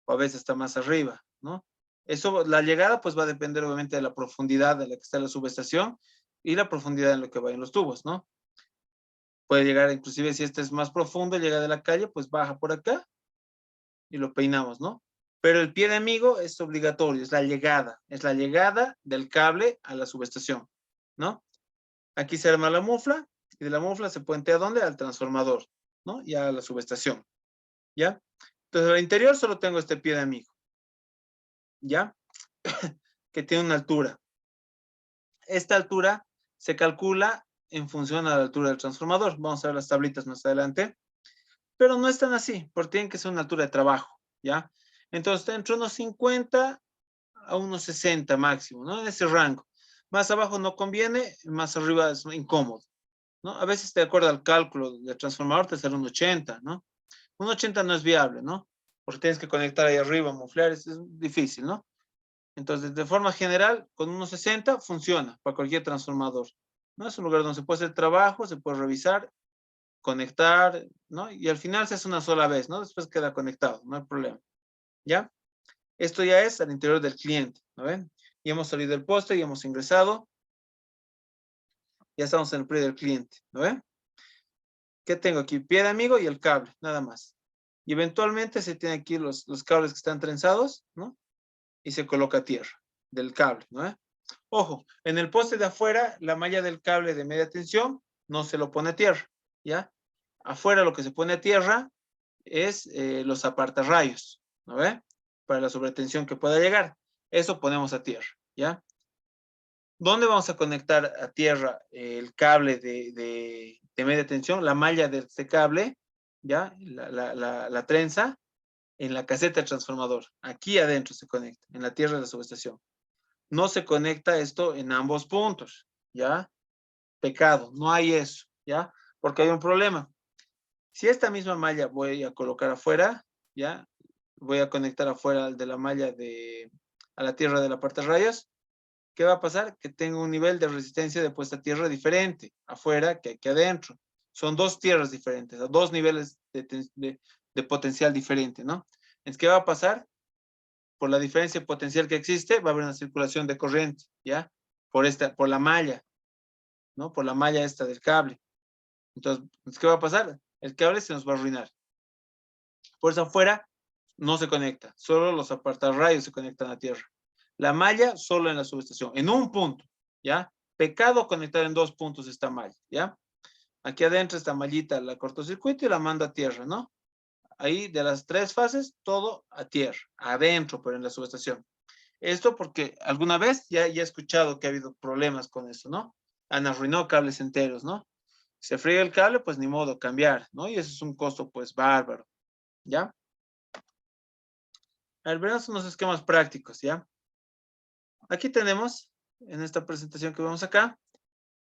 O a veces está más arriba, ¿no? Eso, la llegada, pues va a depender obviamente de la profundidad de la que está la subestación y la profundidad en lo que vayan los tubos, ¿no? Puede llegar, inclusive si este es más profundo, llega de la calle, pues baja por acá y lo peinamos, ¿no? Pero el pie de amigo es obligatorio, es la llegada del cable a la subestación, ¿no? Aquí se arma la mufla Y de la mufla se puente ¿a dónde? Al transformador, ¿no? Y a la subestación, ¿ya? Entonces, al interior solo tengo este pie de amigo, ¿ya? Que tiene una altura. Esta altura se calcula en función a la altura del transformador. Vamos a ver las tablitas más adelante. Pero no es tan así, porque tienen que ser una altura de trabajo, ¿ya? Entonces, entre unos 50 a unos 60 máximo, ¿no? En ese rango. Más abajo no conviene, más arriba es incómodo, ¿no? A veces, de acuerdo al cálculo del transformador, te sale un 80, ¿no? Un 80 no es viable, ¿no? Porque tienes que conectar ahí arriba, muflar, es difícil, ¿no? Entonces, de forma general, con unos 60 funciona para cualquier transformador, ¿no? Es un lugar donde se puede hacer trabajo, se puede revisar, conectar, ¿no? Y al final se hace una sola vez, ¿no? Después queda conectado, no hay problema, ¿ya? Esto ya es al interior del cliente, ¿no ven? Y hemos salido del poste y hemos ingresado, ya estamos en el predio del cliente, ¿no ven? ¿Qué tengo aquí? Pie de amigo y el cable, nada más. Y eventualmente se tiene aquí los cables que están trenzados, ¿no? Y se coloca tierra del cable, ¿no? Ojo, en el poste de afuera, la malla del cable de media tensión no se lo pone a tierra, ¿ya? Afuera lo que se pone a tierra es los apartarrayos, ¿no ve? Para la sobretensión que pueda llegar. Eso ponemos a tierra, ¿ya? ¿Dónde vamos a conectar a tierra el cable de media tensión? La malla de este cable, ¿ya? La trenza en la caseta del transformador. Aquí adentro se conecta, en la tierra de la subestación. No se conecta esto en ambos puntos, ¿ya? Pecado, no hay eso, ¿ya? Porque hay un problema. Si esta misma malla voy a colocar afuera, ¿ya? Voy a conectar afuera de la malla a la tierra de la parte rayas, ¿qué va a pasar? Que tengo un nivel de resistencia de puesta a tierra diferente afuera que aquí adentro. Son dos tierras diferentes, dos niveles de potencial diferente, ¿no? Entonces, ¿qué va a pasar? Por la diferencia potencial que existe, va a haber una circulación de corriente, ¿ya? Por la malla, ¿no? Por la malla esta del cable. Entonces, ¿qué va a pasar? El cable se nos va a arruinar. Por eso afuera no se conecta, solo los apartarrayos se conectan a tierra. La malla solo en la subestación, en un punto, ¿ya? Pecado conectar en dos puntos esta malla, ¿ya? Aquí adentro esta mallita la cortocircuito y la mando a tierra, ¿no? Ahí de las tres fases, todo a tierra, adentro, pero en la subestación. Esto porque alguna vez ya he escuchado que ha habido problemas con eso, ¿no? Han arruinado cables enteros, ¿no? Se friega el cable, pues ni modo, cambiar, ¿no? Y eso es un costo, pues, bárbaro, ¿ya? A ver, veamos unos esquemas prácticos, ¿ya? Aquí tenemos, en esta presentación que vemos acá,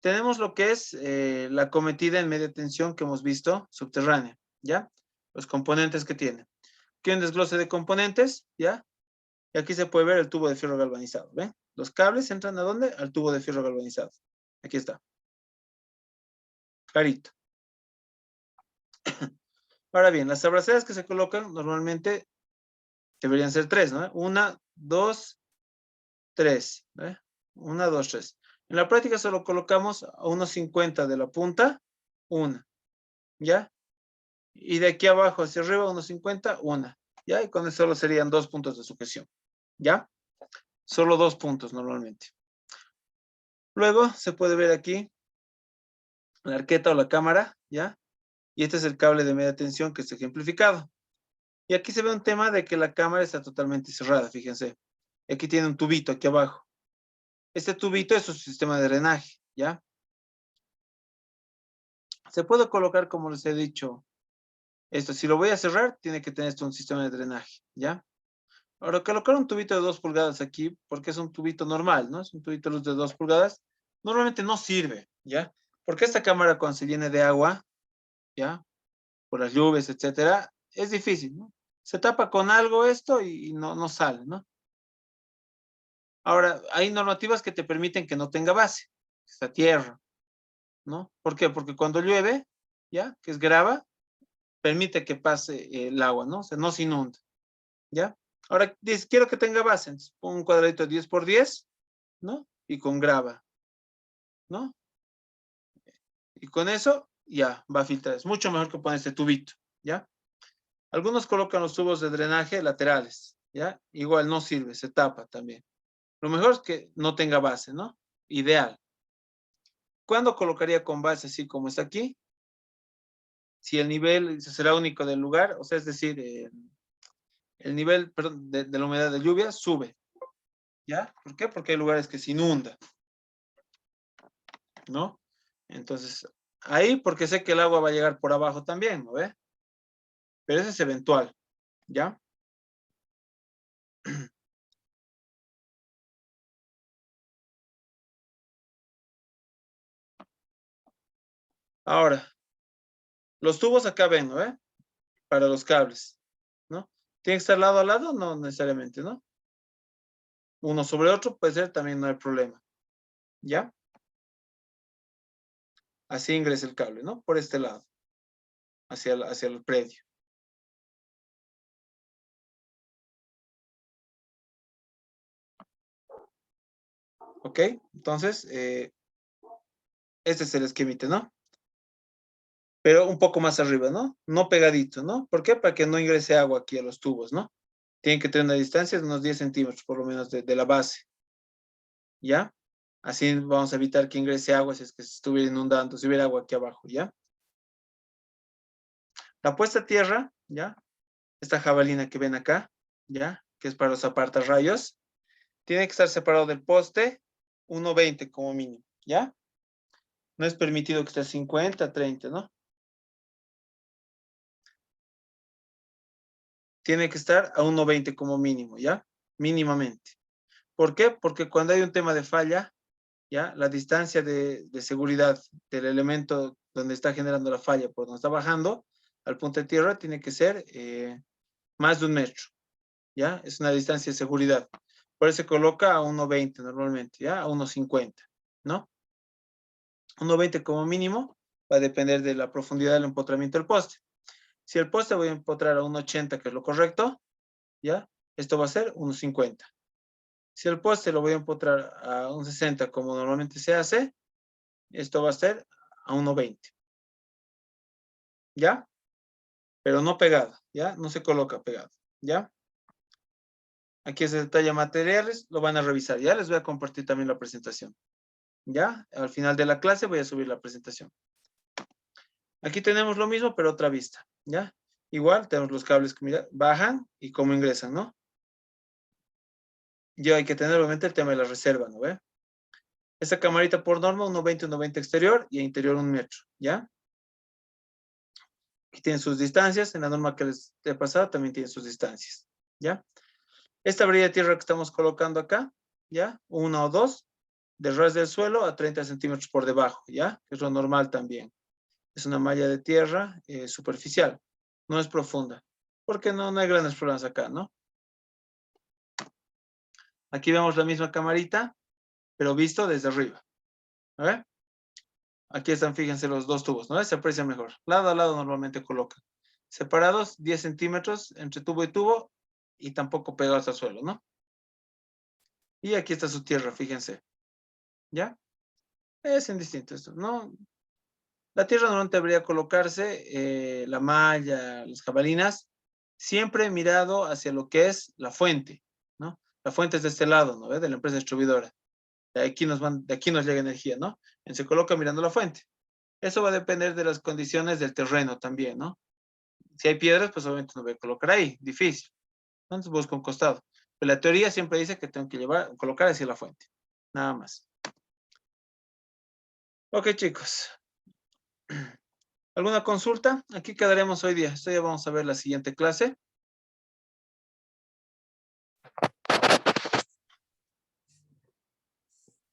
tenemos lo que es la cometida en media tensión que hemos visto, subterránea, ¿ya? Los componentes que tiene. Aquí un desglose de componentes, ¿ya? Y aquí se puede ver el tubo de fierro galvanizado, ¿ven? Los cables entran ¿a dónde? Al tubo de fierro galvanizado. Aquí está. Clarito. Ahora bien, las abrazaderas que se colocan normalmente deberían ser tres, ¿no? Una, dos, tres. ¿eh? Una, dos, tres. En la práctica solo colocamos a unos 50 de la punta, una. ¿Ya? Y de aquí abajo hacia arriba, unos 50, una. ¿Ya? Y con eso solo serían dos puntos de sujeción. ¿Ya? Solo dos puntos normalmente. Luego se puede ver aquí la arqueta o la cámara, ¿ya? Y este es el cable de media tensión que está ejemplificado. Y aquí se ve un tema de que la cámara está totalmente cerrada, fíjense. Aquí tiene un tubito aquí abajo. Este tubito es un sistema de drenaje, ¿ya? Se puede colocar, como les he dicho, esto. Si lo voy a cerrar, tiene que tener esto un sistema de drenaje, ¿ya? Ahora, colocar un tubito de 2 pulgadas aquí, porque es un tubito normal, ¿no? Es un tubito de luz de 2 pulgadas, normalmente no sirve, ¿ya? Porque esta cámara cuando se llene de agua, ¿ya? Por las lluvias, etcétera, es difícil, ¿no? Se tapa con algo esto y no sale, ¿no? Ahora, hay normativas que te permiten que no tenga base, esta tierra, ¿no? ¿Por qué? Porque cuando llueve, ¿ya? Que es grava, permite que pase el agua, ¿no? O sea, no se inunda, ¿ya? Ahora, dice, quiero que tenga base, entonces pongo un cuadradito de 10 por 10, ¿no? Y con grava, ¿no? Y con eso, ya, va a filtrar. Es mucho mejor que poner este tubito, ¿ya? Algunos colocan los tubos de drenaje laterales, ¿ya? Igual no sirve, se tapa también. Lo mejor es que no tenga base, ¿no? Ideal. ¿Cuándo colocaría con base así como está aquí? Si el nivel será único del lugar, o sea, es decir, el nivel, perdón, de la humedad de lluvia sube. ¿Ya? ¿Por qué? Porque hay lugares que se inunda, ¿no? Entonces, ahí porque sé que el agua va a llegar por abajo también, ¿no ve? Pero eso es eventual, ¿ya? Ahora, los tubos acá ven, ¿no ve? Para los cables, ¿no? ¿Tiene que estar lado a lado? No necesariamente, ¿no? Uno sobre otro puede ser, también no hay problema, ¿ya? Así ingresa el cable, ¿no? Por este lado, hacia el predio. ¿Ok? Entonces, este es el esquemita, ¿no? Pero un poco más arriba, ¿no? No pegadito, ¿no? ¿Por qué? Para que no ingrese agua aquí a los tubos, ¿no? Tienen que tener una distancia de unos 10 centímetros, por lo menos, de la base, ¿ya? Así vamos a evitar que ingrese agua si es que se estuviera inundando, si hubiera agua aquí abajo, ¿ya? La puesta a tierra, ¿ya? Esta jabalina que ven acá, ¿ya? Que es para los apartarrayos, tiene que estar separado del poste 1,20 como mínimo, ¿ya? No es permitido que esté 50, 30, ¿no? Tiene que estar a 1,20 como mínimo, ¿ya? Mínimamente. ¿Por qué? Porque cuando hay un tema de falla, ¿ya? La distancia de seguridad del elemento donde está generando la falla, por donde está bajando, al punto de tierra, tiene que ser más de 1 metro, ¿ya? Es una distancia de seguridad. Por eso se coloca a 1,20 normalmente, ¿ya? A 1,50, ¿no? 1,20 como mínimo, va a depender de la profundidad del empotramiento del poste. Si el poste voy a empotrar a 1,80, que es lo correcto, ¿ya? Esto va a ser 1,50. Si el poste lo voy a empotrar a 1,60 como normalmente se hace, esto va a ser a 1,20. ¿Ya? Pero no pegado, ¿ya? No se coloca pegado, ¿ya? Aquí es el detalle materiales, lo van a revisar, ¿ya? Les voy a compartir también la presentación, ¿ya? Al final de la clase voy a subir la presentación. Aquí tenemos lo mismo, pero otra vista, ¿ya? Igual tenemos los cables que, mira, bajan y cómo ingresan, ¿no? Y hay que tener, obviamente, el tema de la reserva, ¿no ve? Esta camarita por norma, 1,20, 1,20 exterior y interior 1 metro, ¿ya? Aquí tienen sus distancias, en la norma que les he pasado también tienen sus distancias, ¿ya? Esta varilla de tierra que estamos colocando acá, ¿ya? 1 o 2, de ras del suelo a 30 centímetros por debajo, ¿ya? Que es lo normal también. Es una malla de tierra superficial, no es profunda, porque no hay grandes problemas acá, ¿no? Aquí vemos la misma camarita, pero visto desde arriba, ¿a ver? Aquí están, fíjense, los dos tubos, ¿no? Se aprecia mejor. Lado a lado normalmente colocan. Separados 10 centímetros entre tubo y tampoco pegados al suelo, ¿no? Y aquí está su tierra, fíjense. ¿Ya? Es indistinto esto, ¿no? La tierra normalmente debería colocarse, la malla, las jabalinas, siempre mirado hacia lo que es la fuente, ¿no? La fuente es de este lado, ¿no? De la empresa distribuidora. De aquí nos llega energía, ¿no? Se coloca mirando la fuente. Eso va a depender de las condiciones del terreno también, ¿no? Si hay piedras, pues obviamente no voy a colocar ahí, difícil. Entonces busco un costado. Pero la teoría siempre dice que tengo que colocar hacia la fuente. Nada más. Ok, chicos. ¿Alguna consulta? Aquí quedaremos hoy día. Esto ya vamos a ver la siguiente clase.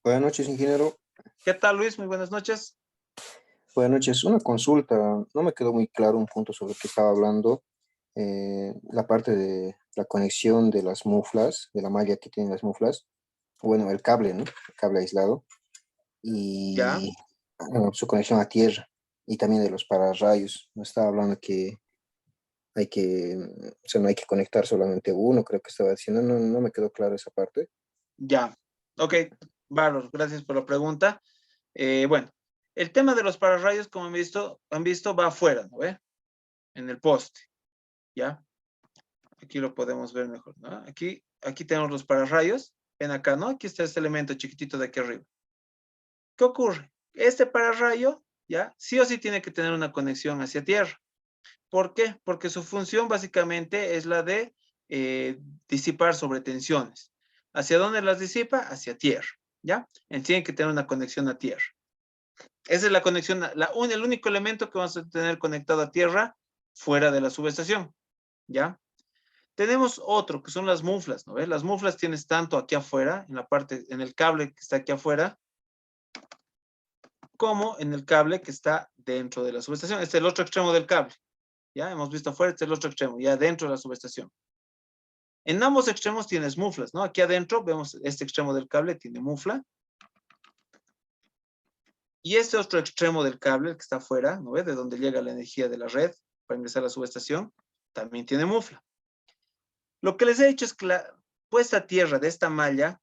Buenas noches, ingeniero.
¿Qué tal, Luis? Muy buenas noches.
Buenas noches. Una consulta. No me quedó muy claro un punto sobre el que estaba hablando. La parte de la conexión de las muflas, de la malla que tienen las muflas. Bueno, el cable, ¿no? El cable aislado.
Ya,
Y su conexión a tierra. Y también de los pararrayos. Me estaba hablando que o sea, no hay que conectar solamente uno, creo que estaba diciendo. No me quedó claro esa parte.
ya. Ok, Bárbaro, gracias por la pregunta. Bueno, el tema de los pararrayos, como han visto, va afuera, ¿no ve? En el poste, ¿ya? Aquí lo podemos ver mejor, ¿no? Aquí tenemos los pararrayos. Ven acá, ¿no? Aquí está este elemento chiquitito de aquí arriba. ¿Qué ocurre? Este pararrayo, ¿ya? Sí o sí tiene que tener una conexión hacia tierra. ¿Por qué? Porque su función básicamente es la de disipar sobretensiones. ¿Hacia dónde las disipa? Hacia tierra, ¿ya? Él tiene que tener una conexión a tierra. Esa es la conexión, el único elemento que vamos a tener conectado a tierra fuera de la subestación, ¿ya? Tenemos otro, que son las muflas, ¿no ves? Las muflas tienes tanto aquí afuera, en la parte, en el cable que está aquí afuera, como en el cable que está dentro de la subestación. Este es el otro extremo del cable. Ya hemos visto afuera, este es el otro extremo, ya dentro de la subestación. En ambos extremos tienes muflas, ¿no? Aquí adentro vemos este extremo del cable, tiene mufla. Y este otro extremo del cable, el que está afuera, ¿no ves? De donde llega la energía de la red para ingresar a la subestación, también tiene mufla. Lo que les he dicho es que la puesta a tierra de esta malla,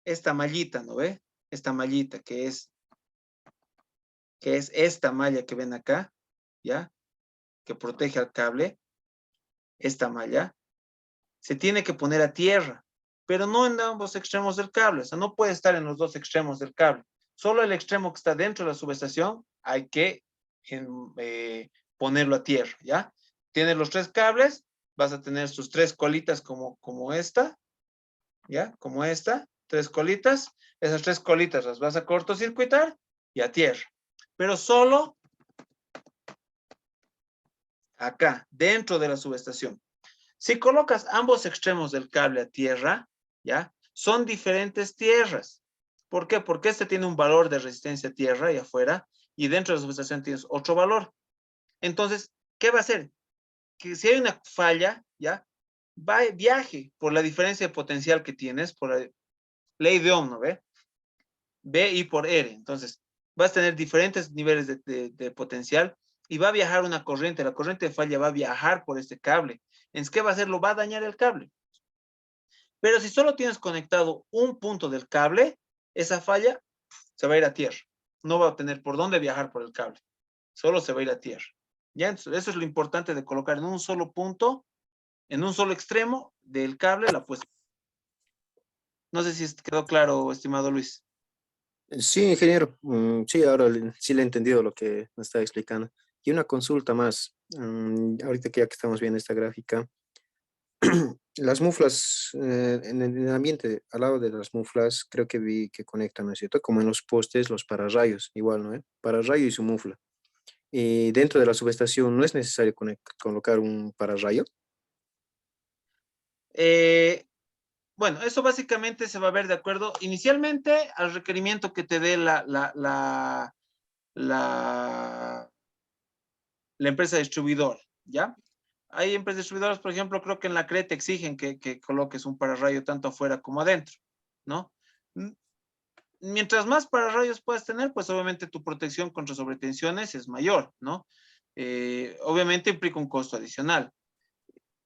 esta mallita, ¿no ve? Esta mallita que es esta malla que ven acá, ¿ya? Que protege al cable, esta malla, se tiene que poner a tierra, pero no en ambos extremos del cable, o sea, no puede estar en los dos extremos del cable. Solo el extremo que está dentro de la subestación hay que ponerlo a tierra, ¿ya? Tienes los tres cables, vas a tener sus tres colitas como esta, ¿ya? Como esta, tres colitas. Esas tres colitas las vas a cortocircuitar y a tierra. Pero solo acá, dentro de la subestación. Si colocas ambos extremos del cable a tierra, ¿ya? Son diferentes tierras. ¿Por qué? Porque este tiene un valor de resistencia a tierra y afuera, y dentro de la subestación tienes otro valor. Entonces, ¿qué va a hacer? Que si hay una falla, ¿ya? Viaje por la diferencia de potencial que tienes, por la ley de Ohm, ¿no ve? B I por R. Entonces, vas a tener diferentes niveles de potencial y va a viajar una corriente. La corriente de falla va a viajar por este cable. ¿En qué va a hacer? Lo va a dañar el cable. Pero si solo tienes conectado un punto del cable, esa falla se va a ir a tierra. No va a tener por dónde viajar por el cable. Solo se va a ir a tierra. ¿Ya? Entonces, eso es lo importante de colocar en un solo punto, en un solo extremo del cable la puesta. No sé si quedó claro, estimado Luis.
Sí, ingeniero. Sí, ahora sí le he entendido lo que me está explicando. Y una consulta más. Ahorita que ya que estamos viendo esta gráfica, las muflas, en el ambiente, al lado de las muflas, creo que vi que conectan, ¿no es cierto? Como en los postes, los pararrayos, igual, ¿no? Pararrayo y su mufla. Y dentro de la subestación no es necesario colocar un pararrayo.
Bueno, eso básicamente se va a ver de acuerdo inicialmente al requerimiento que te dé la empresa distribuidora, ¿ya? Hay empresas distribuidoras, por ejemplo, creo que en la CRE te exigen que coloques un pararrayo tanto afuera como adentro, ¿no? Mientras más pararrayos puedas tener, pues obviamente tu protección contra sobretensiones es mayor, ¿no? Obviamente implica un costo adicional.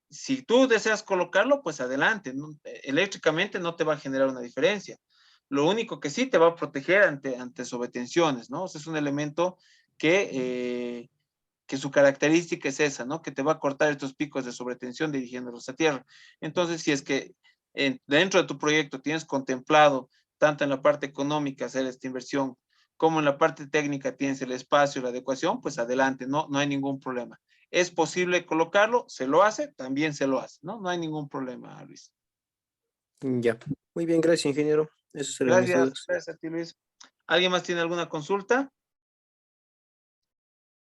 Si tú deseas colocarlo, pues adelante, ¿no? Eléctricamente no te va a generar una diferencia. Lo único que sí te va a proteger ante sobretensiones, ¿no? O sea, es un elemento que su característica es esa, ¿no? Que te va a cortar estos picos de sobretensión dirigiéndolos a tierra. Entonces, si es que dentro de tu proyecto tienes contemplado, tanto en la parte económica, hacer esta inversión, como en la parte técnica tienes el espacio, la adecuación, pues adelante, no hay ningún problema. ¿Es posible colocarlo? ¿Se lo hace? También se lo hace, ¿no? No hay ningún problema, Luis.
Ya. Muy bien, gracias, ingeniero. Esas serían mis
Gracias,
dudas.
gracias a ti, Luis. ¿Alguien más tiene alguna consulta?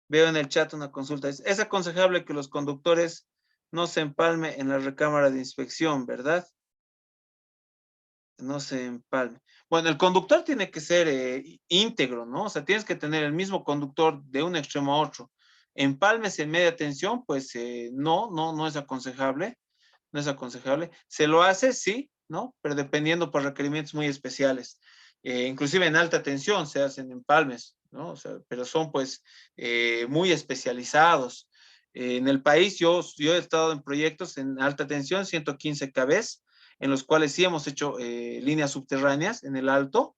Veo en el chat una consulta. Es aconsejable que los conductores no se empalme en la recámara de inspección, ¿verdad? No se empalme. Bueno, el conductor tiene que ser íntegro, ¿no? O sea, tienes que tener el mismo conductor de un extremo a otro. Empalmes en media tensión, pues no es aconsejable. No es aconsejable. Se lo hace, sí, ¿no? Pero dependiendo por requerimientos muy especiales. Inclusive en alta tensión se hacen empalmes, ¿no? O sea, pero son pues muy especializados. En el país yo he estado en proyectos en alta tensión, 115 kV, en los cuales sí hemos hecho líneas subterráneas en el alto,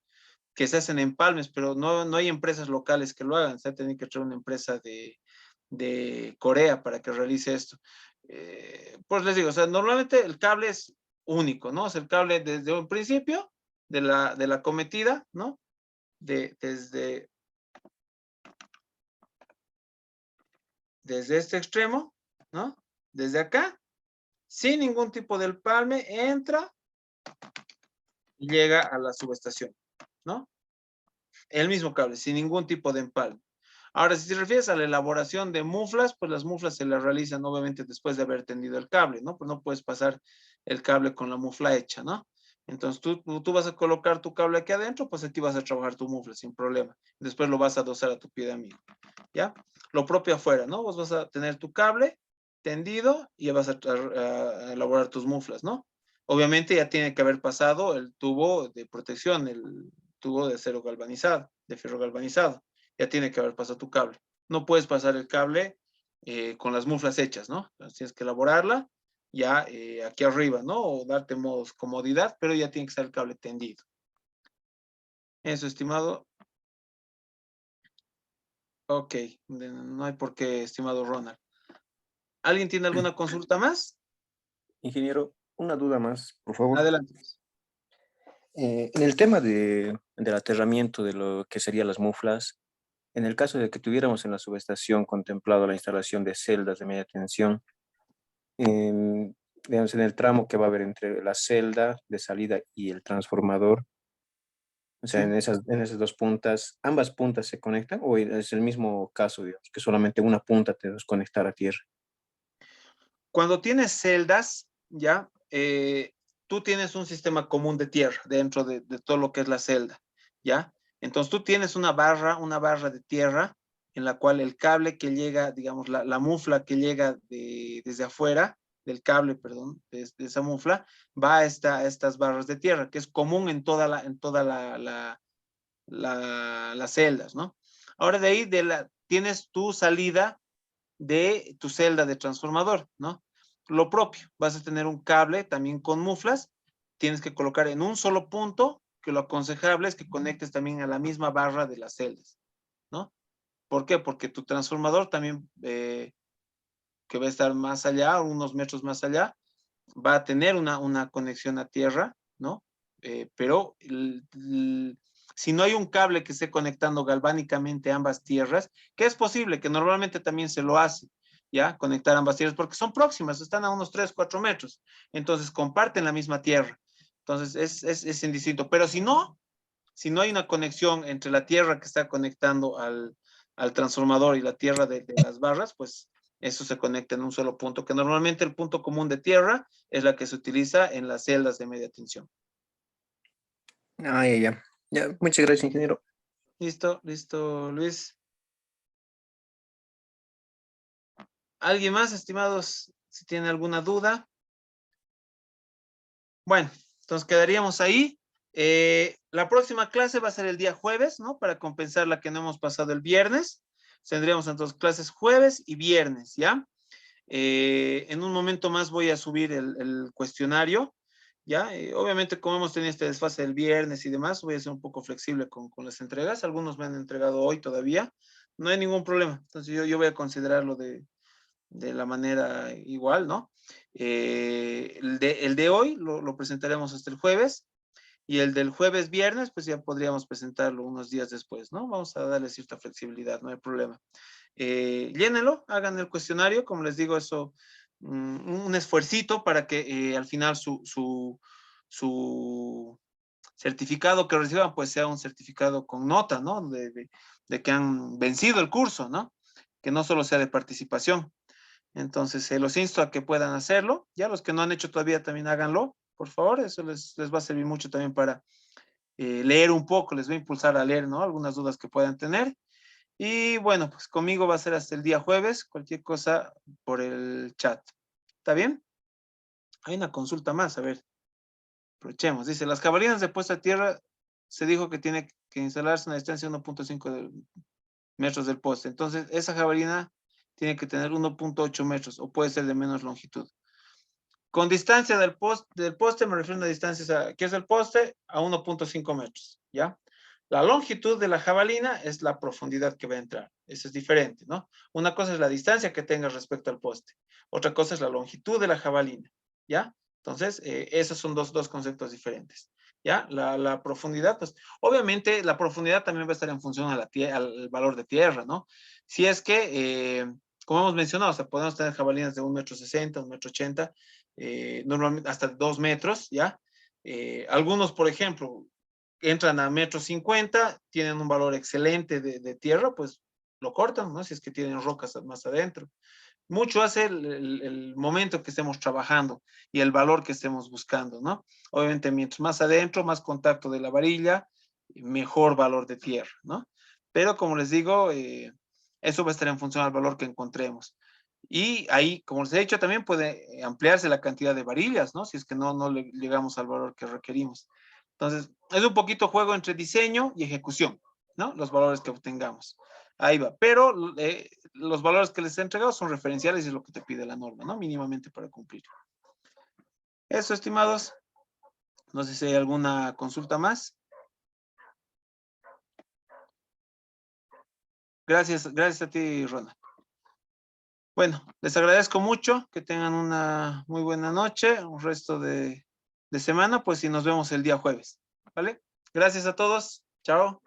que se hacen empalmes, pero no hay empresas locales que lo hagan. Se ha tenido que traer una empresa de Corea para que realice esto. Pues les digo, o sea, normalmente el cable es único, ¿no? O sea, el cable desde un principio de la acometida, ¿no? Desde este extremo, ¿no? Desde acá, sin ningún tipo de empalme, entra y llega a la subestación, ¿no? El mismo cable, sin ningún tipo de empalme. Ahora, si te refieres a la elaboración de muflas, pues las muflas se las realizan obviamente después de haber tendido el cable, ¿no? Pues no puedes pasar el cable con la mufla hecha, ¿no? Entonces tú vas a colocar tu cable aquí adentro, pues aquí vas a trabajar tu mufla sin problema. Después lo vas a adosar a tu pie de amigo, ¿ya? Lo propio afuera, ¿no? Vos vas a tener tu cable tendido y ya vas a elaborar tus muflas, ¿no? Obviamente ya tiene que haber pasado el tubo de protección, el tubo de acero galvanizado, de fierro galvanizado. Ya tiene que haber pasado tu cable. No puedes pasar el cable con las muflas hechas, ¿no? Entonces tienes que elaborarla ya aquí arriba, ¿no? O darte modos comodidad, pero ya tiene que estar el cable tendido. Eso, estimado. Ok, no hay por qué, estimado Ronald. ¿Alguien tiene alguna consulta más?
Ingeniero, una duda más, por favor.
Adelante.
En el tema del aterramiento de lo que serían las muflas, en el caso de que tuviéramos en la subestación contemplado la instalación de celdas de media tensión, digamos, en el tramo que va a haber entre la celda de salida y el transformador, o sea,
Sí.
en esas dos puntas, ¿ambas puntas se conectan o es el mismo caso, digamos, que solamente una punta te vas a conectar a tierra?
Cuando tienes celdas, ya, tú tienes un sistema común de tierra dentro de todo lo que es la celda, ¿ya? Entonces tú tienes una barra de tierra en la cual el cable que llega, digamos, la mufla que llega desde afuera, del cable, perdón, de esa mufla, va a estas barras de tierra, que es común en toda las celdas, ¿no? Ahora de ahí tienes tu salida de tu celda de transformador, ¿no? Lo propio, vas a tener un cable también con muflas, tienes que colocar en un solo punto, que lo aconsejable es que conectes también a la misma barra de las celdas, ¿no? ¿Por qué? Porque tu transformador también, que va a estar más allá, unos metros más allá, va a tener una conexión a tierra, ¿no? Pero si no hay un cable que esté conectando galvánicamente ambas tierras, que es posible, que normalmente también se lo hace, ¿ya? Conectar ambas tierras, porque son próximas, están a unos 3, 4 metros, entonces comparten la misma tierra, entonces es indistinto, pero si no hay una conexión entre la tierra que está conectando al transformador y la tierra de las barras, pues eso se conecta en un solo punto, que normalmente el punto común de tierra es la que se utiliza en las celdas de media tensión.
Ah, ya, ya. Ya, muchas gracias, ingeniero.
Listo, listo, Luis. ¿Alguien más, estimados, si tiene alguna duda? Bueno, entonces quedaríamos ahí. La próxima clase va a ser el día jueves, ¿no? Para compensar la que no hemos pasado el viernes. Tendríamos entonces clases jueves y viernes, ¿ya? En un momento más voy a subir el cuestionario, ¿ya? Obviamente, como hemos tenido este desfase del viernes y demás, voy a ser un poco flexible con las entregas. Algunos me han entregado hoy todavía. No hay ningún problema. Entonces, yo voy a considerarlo de la manera igual, ¿no? El de hoy lo presentaremos hasta el jueves. Y el del jueves, viernes, pues ya podríamos presentarlo unos días después, ¿no? Vamos a darle cierta flexibilidad, no hay problema. Llénenlo, hagan el cuestionario, como les digo, eso, un esfuercito para que al final su certificado que reciban, pues sea un certificado con nota, ¿no? De que han vencido el curso, ¿no? Que no solo sea de participación. Entonces, los insto a que puedan hacerlo. Ya los que no han hecho todavía también háganlo, por favor. Eso les va a servir mucho también para leer un poco, les va a impulsar a leer, ¿no? Algunas dudas que puedan tener. Y bueno, pues conmigo va a ser hasta el día jueves, cualquier cosa por el chat. ¿Está bien? Hay una consulta más, a ver, aprovechemos. Dice, las jabalinas de puesta a tierra se dijo que tiene que instalarse a una distancia de 1.5 metros del poste. Entonces, esa jabalina tiene que tener 1.8 metros o puede ser de menos longitud. Con distancia del poste me refiero a una distancia, ¿qué es el poste? A 1.5 metros, ¿ya? La longitud de la jabalina es la profundidad que va a entrar. Eso es diferente, ¿no? Una cosa es la distancia que tengas respecto al poste. Otra cosa es la longitud de la jabalina, ¿ya? Entonces, esos son dos conceptos diferentes. ¿ya? La profundidad, pues, obviamente la profundidad también va a estar en función a al valor de tierra, ¿no? Si es que, como hemos mencionado, o sea, podemos tener jabalinas de 1,60 m, 1,80 m, normalmente hasta 2 metros, ¿ya? Algunos, por ejemplo, entran a 1,50 m, tienen un valor excelente de tierra, pues lo cortan, ¿no? Si es que tienen rocas más adentro. Mucho hace el momento que estemos trabajando y el valor que estemos buscando, ¿no? Obviamente, mientras más adentro, más contacto de la varilla, mejor valor de tierra, ¿no? Pero como les digo, eso va a estar en función al valor que encontremos. Y ahí, como les he dicho, también puede ampliarse la cantidad de varillas, ¿no? Si es que no llegamos al valor que requerimos. Entonces, es un poquito juego entre diseño y ejecución, ¿no? Los valores que obtengamos. Ahí va. Pero los valores que les he entregado son referenciales y es lo que te pide la norma, ¿no? Mínimamente para cumplir. Eso, estimados. No sé si hay alguna consulta más. Gracias a ti, Ronald. Bueno, les agradezco mucho, que tengan una muy buena noche, un resto de semana, pues y nos vemos el día jueves, ¿vale? Gracias a todos, chao.